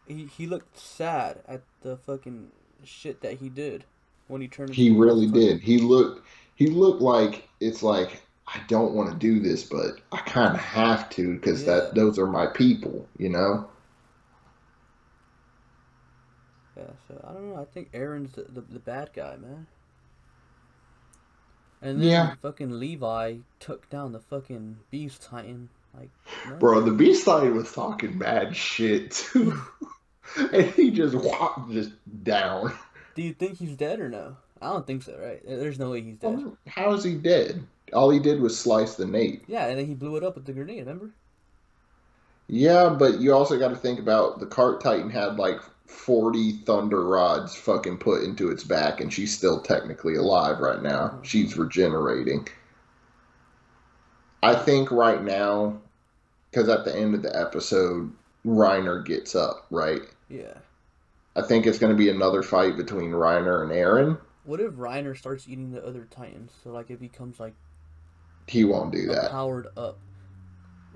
he looked sad at the fucking shit that he did when he turned into he the Colossal really Titan. did. He looked like it's like I don't want to do this, but I kind of have to because Yeah. those are my people, you know. Yeah. So I don't know. I think Aaron's the bad guy, man. And Yeah, then fucking Levi took down the fucking Beast Titan. Like bro, the no. Beast Titan was talking bad shit too, and he just walked just down. Do you think he's dead or no? I don't think so, right? There's no way he's dead. How is he dead? All he did was slice the nape. Yeah, and then he blew it up with the grenade. Remember? Yeah, but you also got to think about the Cart Titan had like 40 thunder rods fucking put into its back, and she's still technically alive right now. Uh-huh. She's regenerating. I think right now, because at the end of the episode, Reiner gets up, right? Yeah. I think it's going to be another fight between Reiner and Aaron. What if Reiner starts eating the other Titans? So like it becomes like He won't do a that. powered up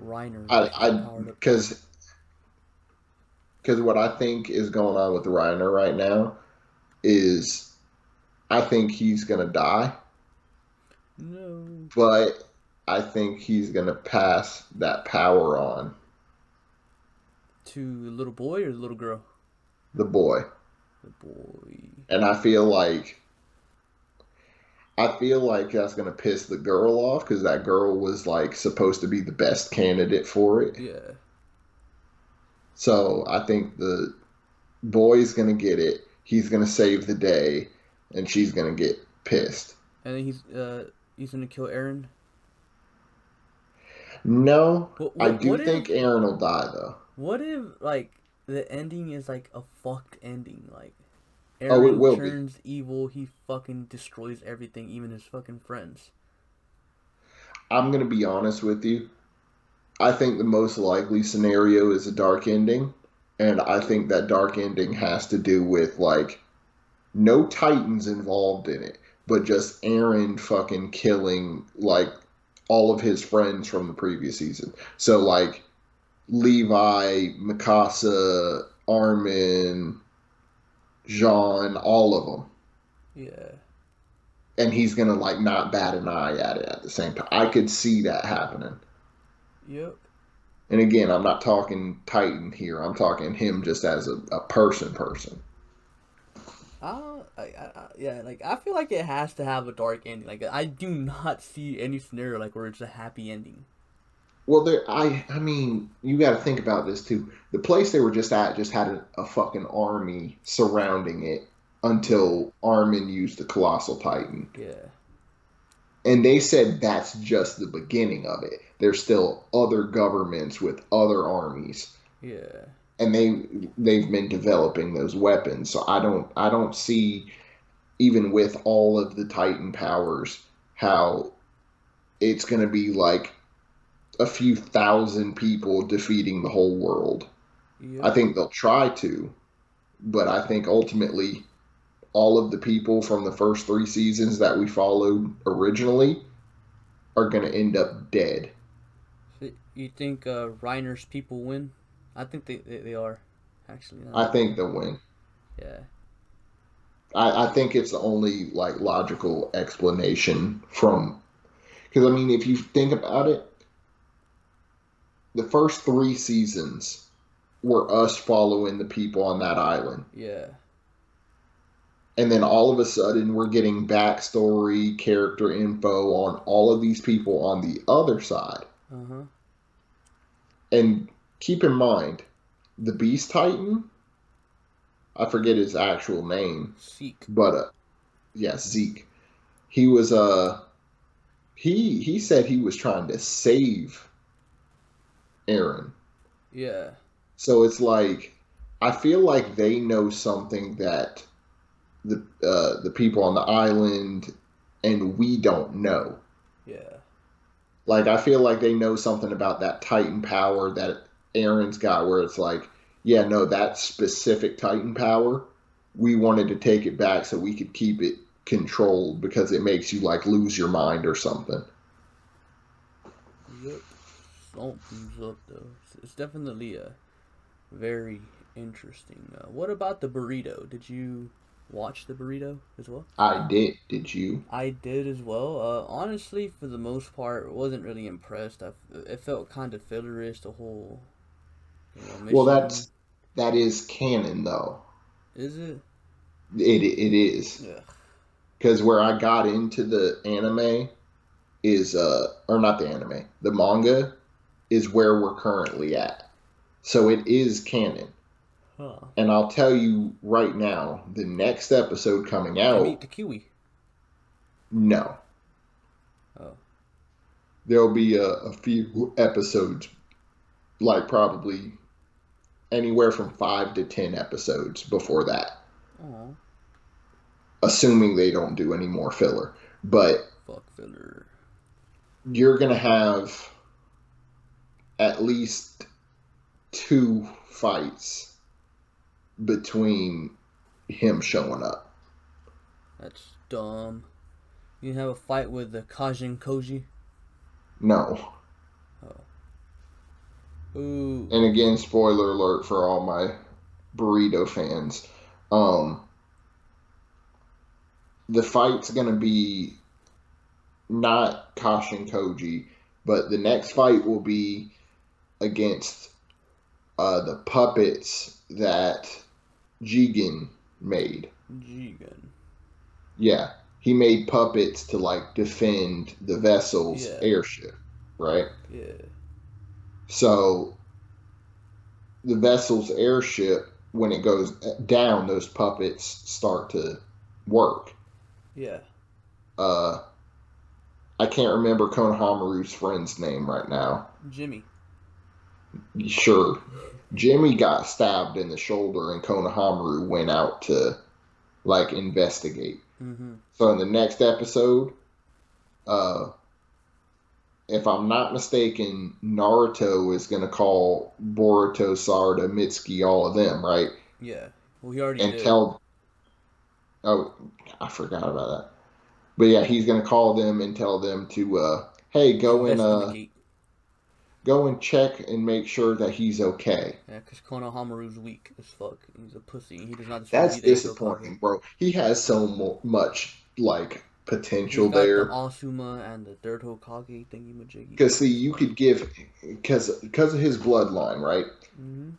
Reiner is I powered up too. because what I think is going on with Reiner right now is I think he's gonna die, No. but I think he's gonna pass that power on To the little boy or the little girl? the boy. The boy. And I feel like that's gonna piss the girl off because that girl was like supposed to be the best candidate for it. Yeah. So I think the boy's gonna get it. He's gonna save the day, and she's gonna get pissed. And then he's gonna kill Aaron. No, What I what do what if think Aaron will die though. what if like the ending is like a fucked ending? Like Oh, it Aaron will be. turns evil, he fucking destroys everything, even his fucking friends. I'm gonna be honest with you. I think the most likely scenario is a dark ending, and I think that dark ending has to do with like no Titans involved in it, but just Aaron fucking killing like all of his friends from the previous season. So like Levi, Mikasa, Armin, Jean, all of them. Yeah. And he's gonna like not bat an eye at it at the same time. I could see that happening. Yep. And again, I'm not talking Titan here. I'm talking him just as a person. Yeah, like I feel like it has to have a dark ending. Like I do not see any scenario like where it's a happy ending. Well, I mean, you got to think about this too. The place they were just at just had a fucking army surrounding it Yeah, until Armin used the Colossal Titan. yeah, And they said that's just the beginning of it. There's still other governments with other armies, yeah, and they've been developing those weapons. So I don't see even with all of the Titan powers how it's going to be like a few thousand people defeating the whole world. I yep, think they'll try to, but I think ultimately all of the people from the first 3 seasons that we followed originally are going to end up dead. So you think Reiner's people win? I think they are. Actually, now I that I think think about they'll win. it. Yeah, I think it's the only like logical explanation from because I mean if you think about it, the first 3 seasons were us following the people on that island. yeah, And then all of a sudden, we're getting backstory, character info on all of these people on the other side. uh huh. And keep in mind, the Beast Titan, I forget his actual name, Seek. but yeah, Zeke. He was he said he was trying to save Aaron. Yeah, So it's like I feel like they know something that the people on the island and we don't know. yeah, Like I feel like they know something about that Titan power that Aaron's got, where it's like, yeah, no, that specific Titan power, we wanted to take it back so we could keep it controlled because it makes you like lose your mind or something. yep. Something's up though. It's definitely very interesting. What about the burrito? Did you watch the burrito as well? I did. Did you? I did as well. Honestly, for the most part, wasn't really impressed. It felt kind of fillerish. The whole, Well, mission. that is canon though. Is it? It is Yeah. because where I got into the anime is or not the anime, the manga is where we're currently at. So it is canon. Huh. And I'll tell you right now, the next episode coming Did you meet out, the kiwi? no. Oh. There'll be a few episodes, like probably anywhere from 5 to 10 episodes before that, Oh. assuming they don't do any more filler. But Fuck filler. you're going to have at least 2 fights between him showing up. That's dumb. You have a fight with the Kajin Koji. No. Oh. Ooh. And again, spoiler alert for all my burrito fans. Um, the fight's gonna be not Kashin Koji, but the next fight will be against the puppets that Jigen made. Jigen. Yeah, he made puppets to like defend the vessel's Yeah. airship, right? Yeah. So the vessel's airship, when it goes down, those puppets start to work. Yeah. Uh, I can't remember Konohamaru's friend's name right now. Jimmy. Sure, Jimmy got stabbed in the shoulder, and Konohamaru went out to like investigate. Mm-hmm. So in the next episode, uh, if I'm not mistaken, Naruto is going to call Boruto, Sarada, Mitsuki, all of them, right? Yeah. Well, he already And did. tell, oh, I forgot about that. But yeah, he's going to call them and tell them to, hey, Investigate. go and check and make sure that he's okay. Yeah, because Konohamaru's weak as fuck. He's a pussy. He does not deserve to be That's the 8th Hokage. disappointing, bro. He has so much like He's potential got the there. Asuma and the 3rd Hokage thingy majiggy. Because see, you could give because of his bloodline, right? Mm-hmm.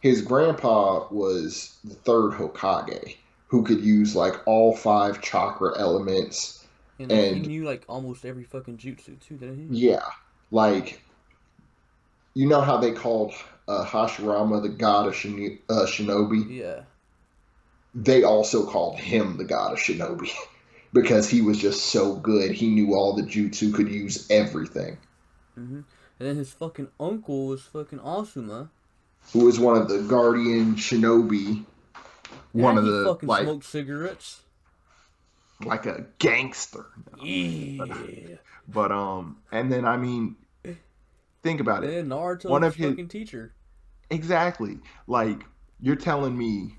His grandpa was the third Hokage who could use like all five chakra elements, And like he and knew like almost every fucking jutsu too, didn't yeah, like you know how they called Hashirama the god of shinobi. he? Yeah. They also called him the god of shinobi because he was just so good. He knew all the jutsu, could use everything. Mm-hmm. And then his fucking uncle was fucking Asuma. Who was one of the guardian shinobi, one And of he the fucking smoked cigarettes. like a gangster. No. Yeah. And then I mean, think about it. And Naruto's One his of his fucking teacher. exactly like you're telling me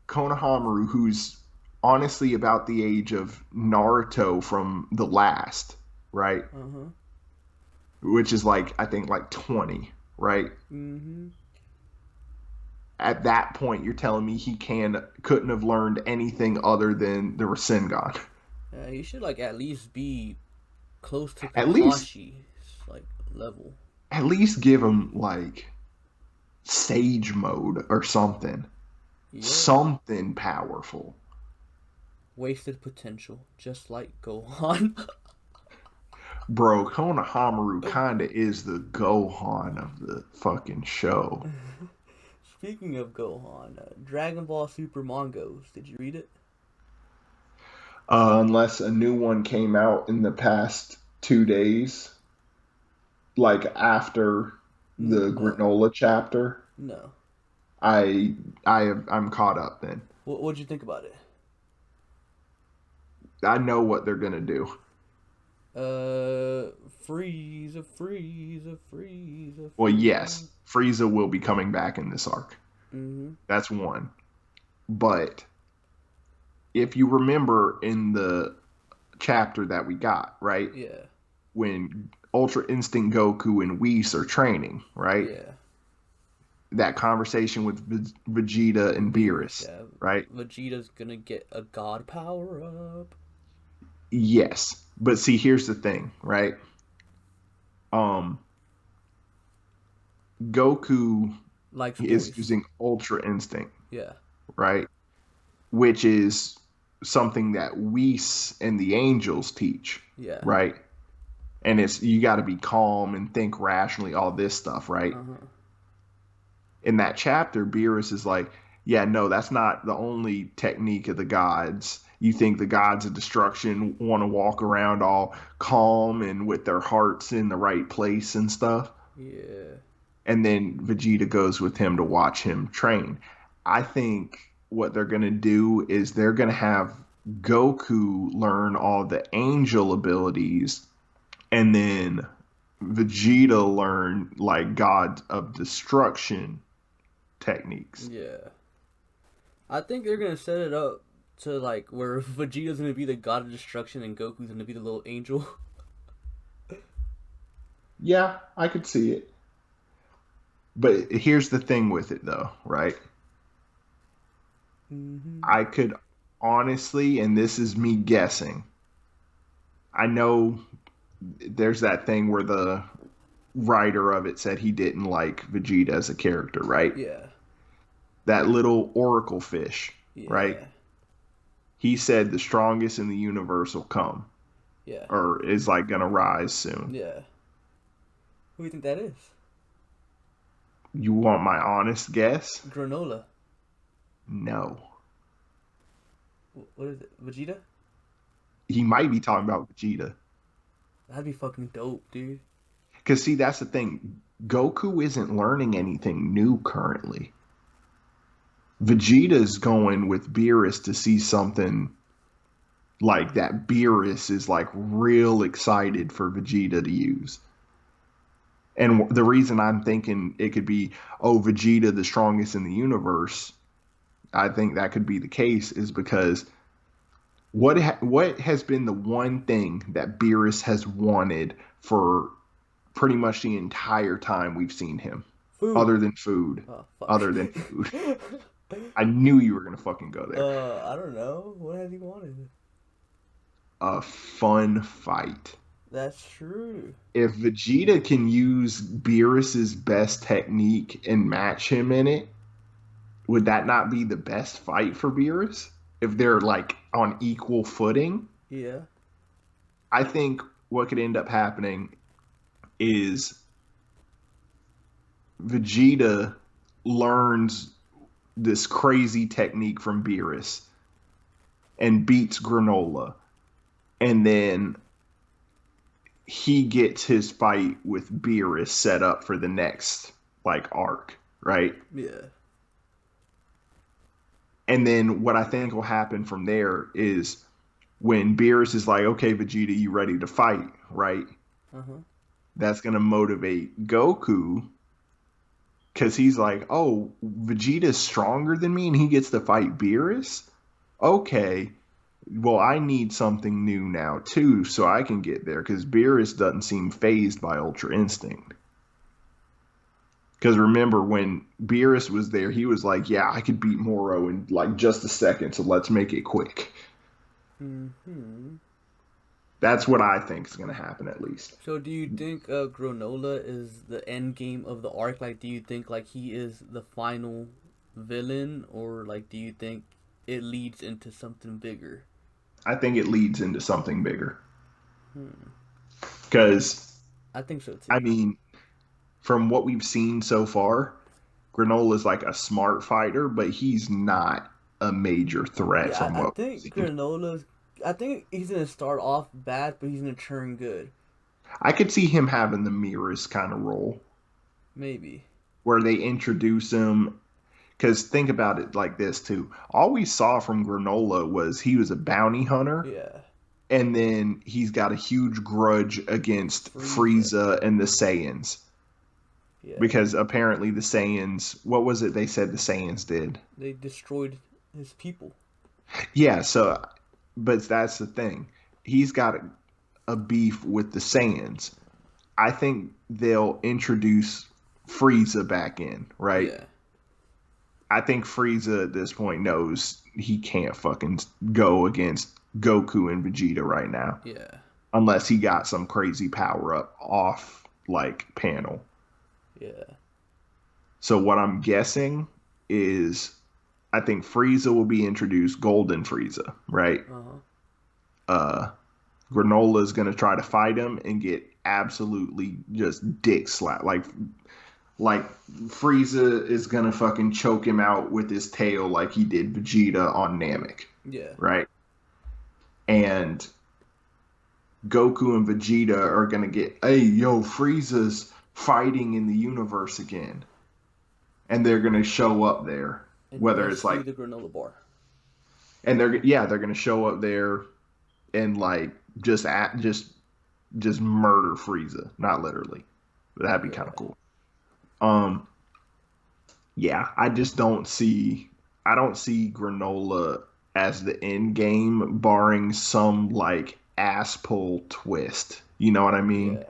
Konohamaru, who's honestly about the age of Naruto from the last, right? Uh-huh. Which is like I think like 20, right? Mm-hmm. At that point, you're telling me he couldn't have learned anything other than the Rasengan. Yeah, he should like at least be close to At least, Kakashi's like level. at least give him like sage mode or something, Yeah. something powerful. Wasted potential, just like Gohan. Bro, Konohamaru kinda is the Gohan of the fucking show. Speaking of Gohan, Dragon Ball Super Mangos. Did you read it? Unless a new one came out in the past 2 days, like after the No, granola chapter, no. I'm caught up then. What'd you think about it? I know what they're gonna do. Frieza, Frieza, Frieza, Well, Frieza. yes, Frieza will be coming back in this arc. Mm-hmm. That's one. But if you remember in the chapter that we got, right? Yeah, When Ultra Instinct Goku and Whis are training, right? yeah. That conversation with Vegeta and Beerus, Beerus, yeah. right? Vegeta's gonna get a god power up. Yes. But see, here's the thing, right? Um, Goku Likes is boys. using Ultra Instinct, Yeah. right? Which is something that Whis and the angels teach, Yeah. right? And it's you got to be calm and think rationally, all this stuff, right? Uh-huh. In that chapter, Beerus is like, yeah, no, that's not the only technique of the gods. You think the gods of destruction want to walk around all calm and with their hearts in the right place and stuff. Yeah. And then Vegeta goes with him to watch him train. I think what they're going to do is they're going to have Goku learn all the angel abilities and then Vegeta learn like God of destruction techniques. Yeah. I think they're gonna set it up to like where Vegeta's gonna be the god of destruction and Goku's gonna be the little angel. Yeah, I could see it. But here's the thing with it though, right? Mm-hmm. I could honestly, and this is me guessing, I know there's that thing where the writer of it said he didn't like Vegeta as a character, right? Yeah. That little oracle fish, right? Yeah. He said the strongest in the universe will come Yeah. or is like gonna rise soon. Yeah. Who do you think that is? You want my honest guess? Granola. No. What is it? Vegeta? He might be talking about Vegeta. That'd be fucking dope, dude. Because, see, that's the thing. Goku isn't learning anything new currently. Vegeta's going with Beerus to see something like that. Beerus is like real excited for Vegeta to use. And the reason I'm thinking it could be, oh, Vegeta, the strongest in the universe, I think that could be the case, is because what has been the one thing that Beerus has wanted for pretty much the entire time we've seen him, Food. other than food, Oh fuck. other than food. I knew you were gonna fucking go there. I don't know. What has he wanted? A fun fight. That's true. If Vegeta can use Beerus's best technique and match him in it, would that not be the best fight for Beerus? If they're like on equal footing, Yeah. I think what could end up happening is Vegeta learns this crazy technique from Beerus and beats Granola. And then he gets his fight with Beerus set up for the next like arc, right? Yeah. And then what I think will happen from there is when Beerus is like, okay, Vegeta, you ready to fight, right? Uh huh. That's going to motivate Goku because he's like, oh, Vegeta's stronger than me and he gets to fight Beerus? Okay, well, I need something new now too, so I can get there because Beerus doesn't seem phased by Ultra Instinct. Because remember, when Beerus was there, he was like, "Yeah, I could beat Moro in like just a second, so let's make it quick." Hmm. That's what I think is going to happen, at least. So, do you think Granola is the end game of the arc? Like, do you think like he is the final villain, or like do you think it leads into something bigger? I think it leads into something bigger. Hmm. Because, I think so I too. mean, from what we've seen so far, Granola is like a smart fighter, but he's not a major threat Yeah, from I what think we've seen. Granola's. I think he's gonna start off bad, but he's gonna turn good. I could see him having the Mirrors kind of role Maybe. where they introduce him. Because think about it like this too. All we saw from Granola was he was a bounty hunter, Yeah. and then he's got a huge grudge against Frieza. Frieza and the Saiyans. Yeah. Because apparently the Saiyans, what was it they said the Saiyans did? They destroyed his people. Yeah, so, but that's the thing. He's got a beef with the Saiyans. I think they'll introduce Frieza back in, right? Yeah. I think Frieza at this point knows he can't fucking go against Goku and Vegeta right now Yeah. unless he got some crazy power up off like panel. Yeah. So what I'm guessing is I think Frieza will be introduced, Golden Frieza, right? Uh huh. Uh Granola is gonna try to fight him and get absolutely just dick slapped. Like Frieza is gonna fucking choke him out with his tail like he did Vegeta on Namek, Yeah. right? And Goku and Vegeta are gonna get, hey, yo, Frieza's fighting in the universe again, and they're gonna show up there, And you're whether gonna it's see like, the granola bar. and they're gonna show up there and like just murder Frieza, not literally, but that'd be kind of Yeah. cool. Um, yeah, I don't see Granola as the end game, barring some like ass pull twist. You know what I mean? Yeah.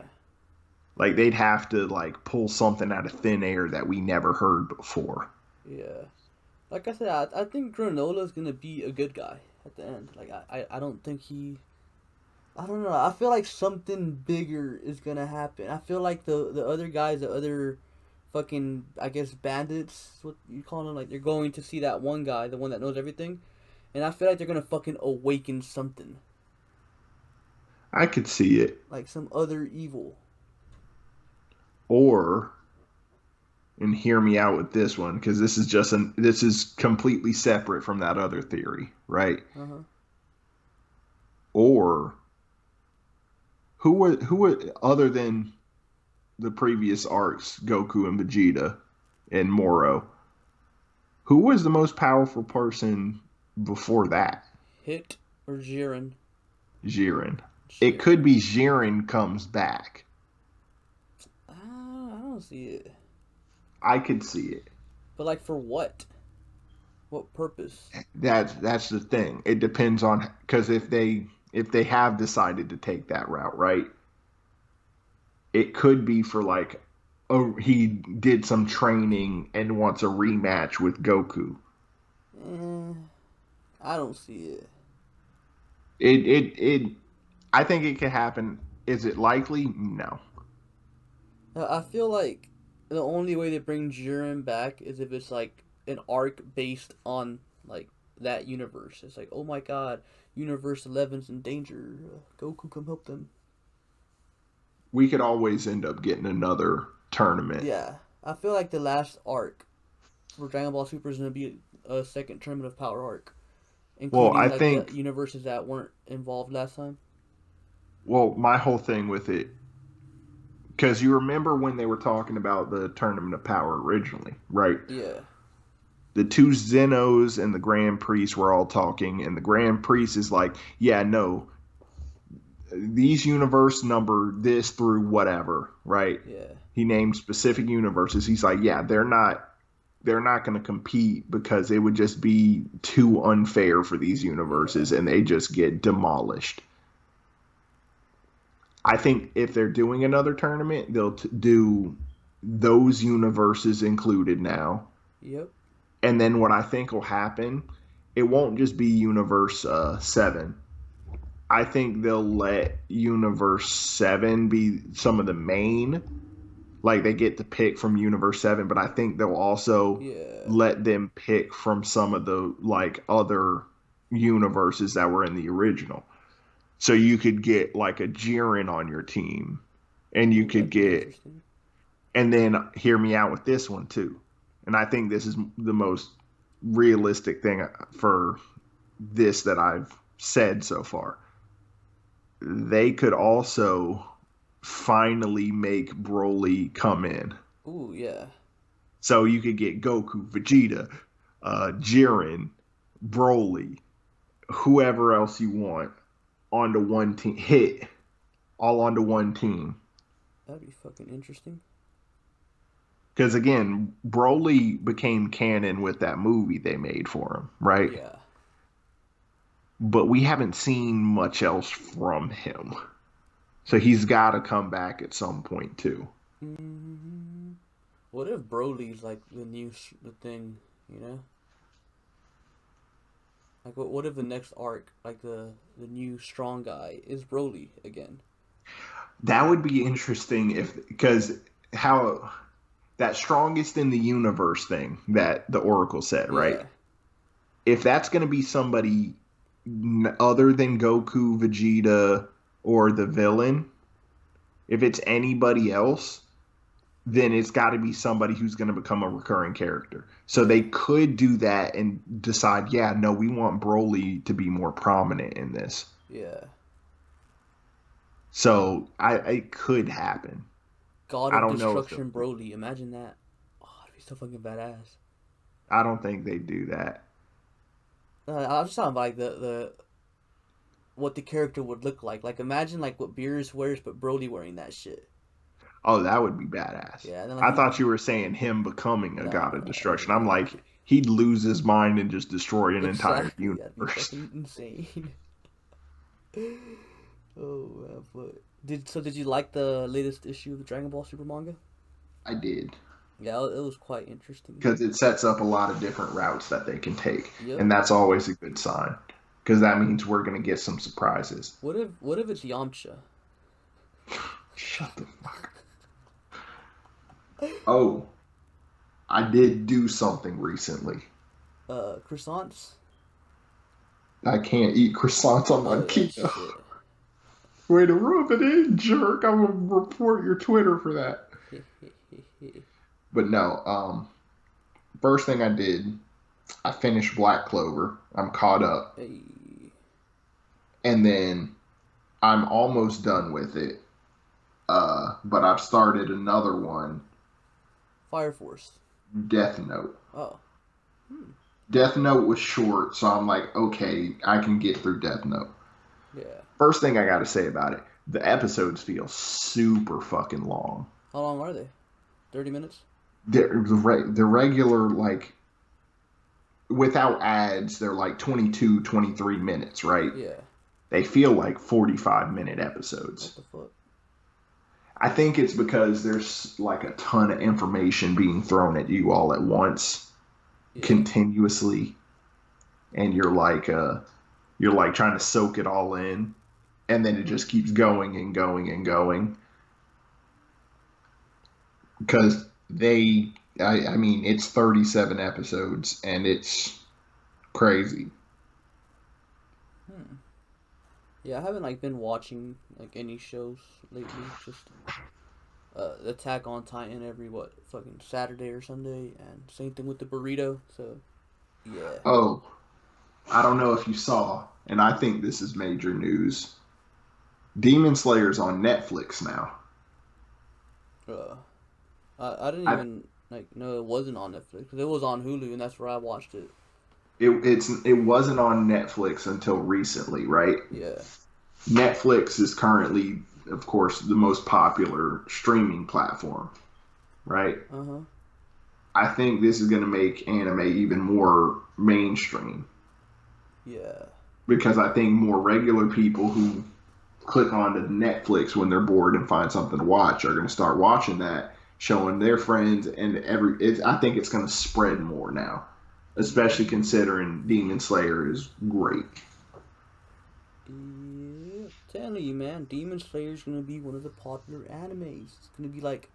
Like they'd have to like pull something out of thin air that we never heard before. Yeah. Like I said, I think Granola's gonna be a good guy at the end. Like I don't think he. I don't know. I feel like something bigger is gonna happen. I feel like the other guys, the other fucking I guess bandits, what you call them, like they're going to see that one guy, the one that knows everything, and I feel like they're gonna fucking awaken something, I could see it. like some other evil. Or, and hear me out with this one, because this is completely separate from that other theory, right? Uh huh. Or who would other than the previous arcs, Goku and Vegeta and Moro, who was the most powerful person before that? Hit or Jiren. Jiren. It Shit. could be Jiren comes back. I don't see it. I could see it. But like for what? What purpose? That's the thing. It depends on, because if they have decided to take that route, right? It could be for like, oh, he did some training and wants a rematch with Goku. Eh, I don't see it. It I think it could happen. Is it likely? No. I feel like the only way they bring Jiren back is if it's like an arc based on like that universe. It's like, oh my god, Universe 11's in danger. Goku, come help them. We could always end up getting another tournament. Yeah, I feel like the last arc for Dragon Ball Super is gonna be a second tournament of Power arc, Well, including I like the think universes that weren't involved last time. well, my whole thing with it, because you remember when they were talking about the tournament of power originally, right? Yeah, The two Zenos and the Grand Priest were all talking, and the Grand Priest is like, yeah, no, these universe number this through whatever, right? yeah, He named specific universes. He's like, yeah, they're not going to compete because it would just be too unfair for these yeah, universes and they just get demolished. I think if they're doing another tournament, they'll do those universes included now. yep, And then what I think will happen, it won't just be Universe 7. I think they'll let Universe 7 be some of the main. Like they get to pick from Universe 7, but I think they'll also yeah, let them pick from some of the like other universes that were in the original. So you could get like a Jiren on your team, and you ooh, could that'd be get, interesting. and then hear me out with this one too. And I think this is the most realistic thing for this that I've said so far. They could also finally make Broly come in. Ooh, yeah. So you could get Goku, Vegeta, Jiren, Broly, whoever else you want onto one team, hit all onto one team. That'd be fucking interesting. Because again, Broly became canon with that movie they made for him, right? Yeah. But we haven't seen much else from him. So he's got to come back at some point too. Hmm. What if Broly's like the thing, you know? Like what if the next arc, like the new strong guy, is Broly again? That would be interesting if, because how that strongest in the universe thing that the Oracle said, right? Yeah. If that's going to be somebody other than Goku, Vegeta, or the villain, if it's anybody else, then it's got to be somebody who's going to become a recurring character. So they Yeah. could do that and decide, yeah, no, we want Broly to be more prominent in this. Yeah. So it could happen. God I of don't know if Destruction Broly. Imagine that. Oh, that'd be so fucking badass. I don't think they do that. I'm just talking about like the what the character would look like. Like imagine like what Beerus wears, but Broly wearing that shit. Oh, that would be badass. Yeah, and then like I he thought you were saying him becoming a god no, of no, destruction. I'm no. like, he'd lose his mind and just destroy an entire Exactly, that'd be universe. fucking insane. Oh man, but Did you like the latest issue of the Dragon Ball Super manga? I did. Yeah, it was quite interesting. Because it sets up a lot of different routes that they can take, Yep. and that's always a good sign. Because that means we're going to get some surprises. What if it's Yamcha? Shut the fuck. Oh, I did do something recently. Croissants? I can't eat croissants on my Oh yeah, keto. shit. Way to rub it in, jerk. I'm going to report your Twitter for that. But no, first thing I did, I finished Black Clover. I'm caught up. Hey, And then I'm almost done with it. But I've started another one, Fire Force. Death Note. Oh, Death Note was short, so I'm like, okay, I can get through Death Note. yeah. First thing I got to say about it, the episodes feel super fucking long. How long are they? 30 minutes? The regular, like, without ads, they're like 22, 23 minutes, right? Yeah. They feel like 45-minute episodes. What the fuck? I think it's because there's like a ton of information being thrown at you all at once, Yeah. continuously, and you're like trying to soak it all in, and then it just keeps going and going and going because I mean it's 37 episodes and it's crazy. Hmm. Yeah, I haven't like been watching like any shows lately. Just Attack on Titan every what fucking Saturday or Sunday, and same thing with the burrito. So yeah. Oh, I don't know if you saw, and I think this is major news. Demon Slayer's on Netflix now. Uh, I didn't I even like know it wasn't on Netflix because it was on Hulu and that's where I watched it. it wasn't on Netflix until recently, right? Yeah. Netflix is currently, of course, the most popular streaming platform, right? Uh huh. I think this is going to make anime even more mainstream Yeah. because I think more regular people who click onto Netflix when they're bored and find something to watch are going to start watching that, showing their friends, and I think it's going to spread more now, especially considering Demon Slayer is great. Yeah. Telling you, man, Demon Slayer's gonna be one of the popular animes. It's gonna be like,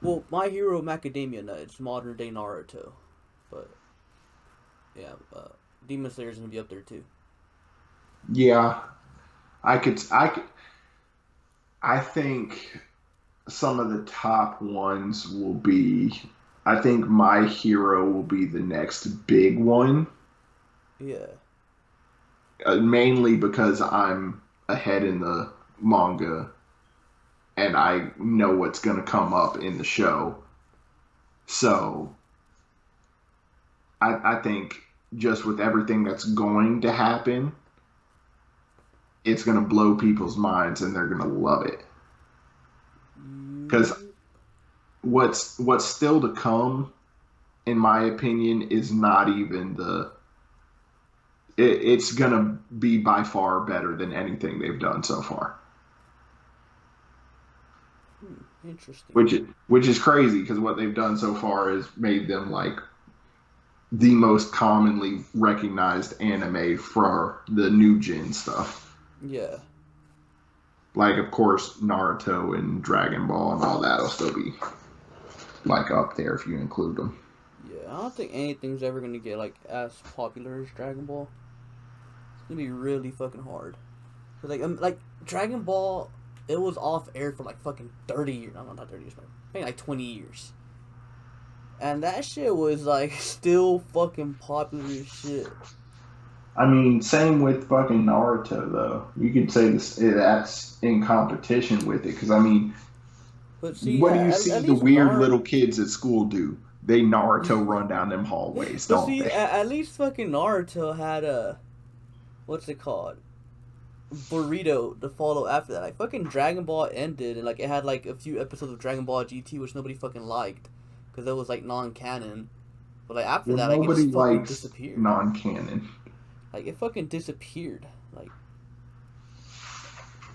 well, My Hero Macadamia Nut. It's modern day Naruto, but yeah, Demon Slayer's gonna be up there too. Yeah, I could, I think some of the top ones will be. I think My Hero will be the next big one, Yeah. mainly because I'm ahead in the manga and I know what's going to come up in the show. So I think just with everything that's going to happen, it's going to blow people's minds and they're going to love it. Because Yeah. what's still to come, in my opinion, is not even it's gonna be by far better than anything they've done so far. Interesting. Which is crazy because what they've done so far has made them like the most commonly recognized anime for the new gen stuff. Yeah. Like of course Naruto and Dragon Ball and all that'll still be like up there if you include them. Yeah. I don't think anything's ever gonna get like as popular as Dragon Ball. It's gonna be really fucking hard. 'Cause, like Dragon Ball, it was off air for like fucking 30 years. No, not 30 years, but maybe like 20 years. And that shit was like still fucking popular as shit. I mean, same with fucking Naruto though. You could say that's in competition with it because I mean, But see, what do you at see the least weird Naruto. little kids at school do? They Naruto run down them hallways, But don't see, they? at least fucking Naruto had a what's it called? Burrito to follow after that. Like fucking Dragon Ball ended, and like it had like a few episodes of Dragon Ball GT which nobody fucking liked because it was like non-canon. But like after Well, that, like it nobody just fucking likes disappeared. non-canon. Like it fucking disappeared. Like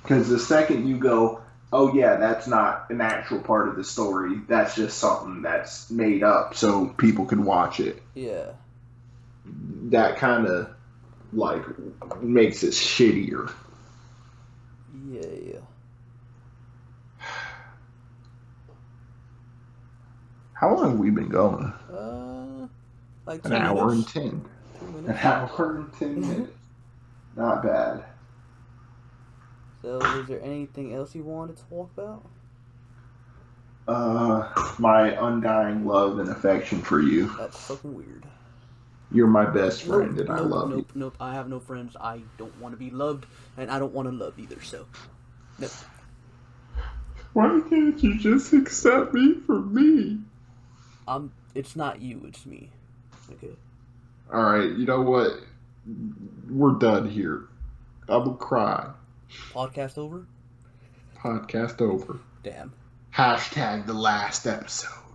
Because the second you go, oh yeah, that's not an actual part of the story. That's just something that's made up so people can watch it. Yeah. That kind of like makes it shittier. Yeah. How long have we been going? Like An 2 hour and minutes. 10. 2 An minutes. hour and 10 minutes. Not bad. So, is there anything else you wanted to talk about? My undying love and affection for you. That's fucking weird. You're my best Nope, friend and I nope, love you. nope, nope. I have no friends. I don't want to be loved, and I don't want to love either. So, nope. Why can't you just accept me for me? It's not you. It's me. Okay. Alright, you know what? We're done here. I will cry. Podcast over. Podcast over. Damn. Hashtag the last episode.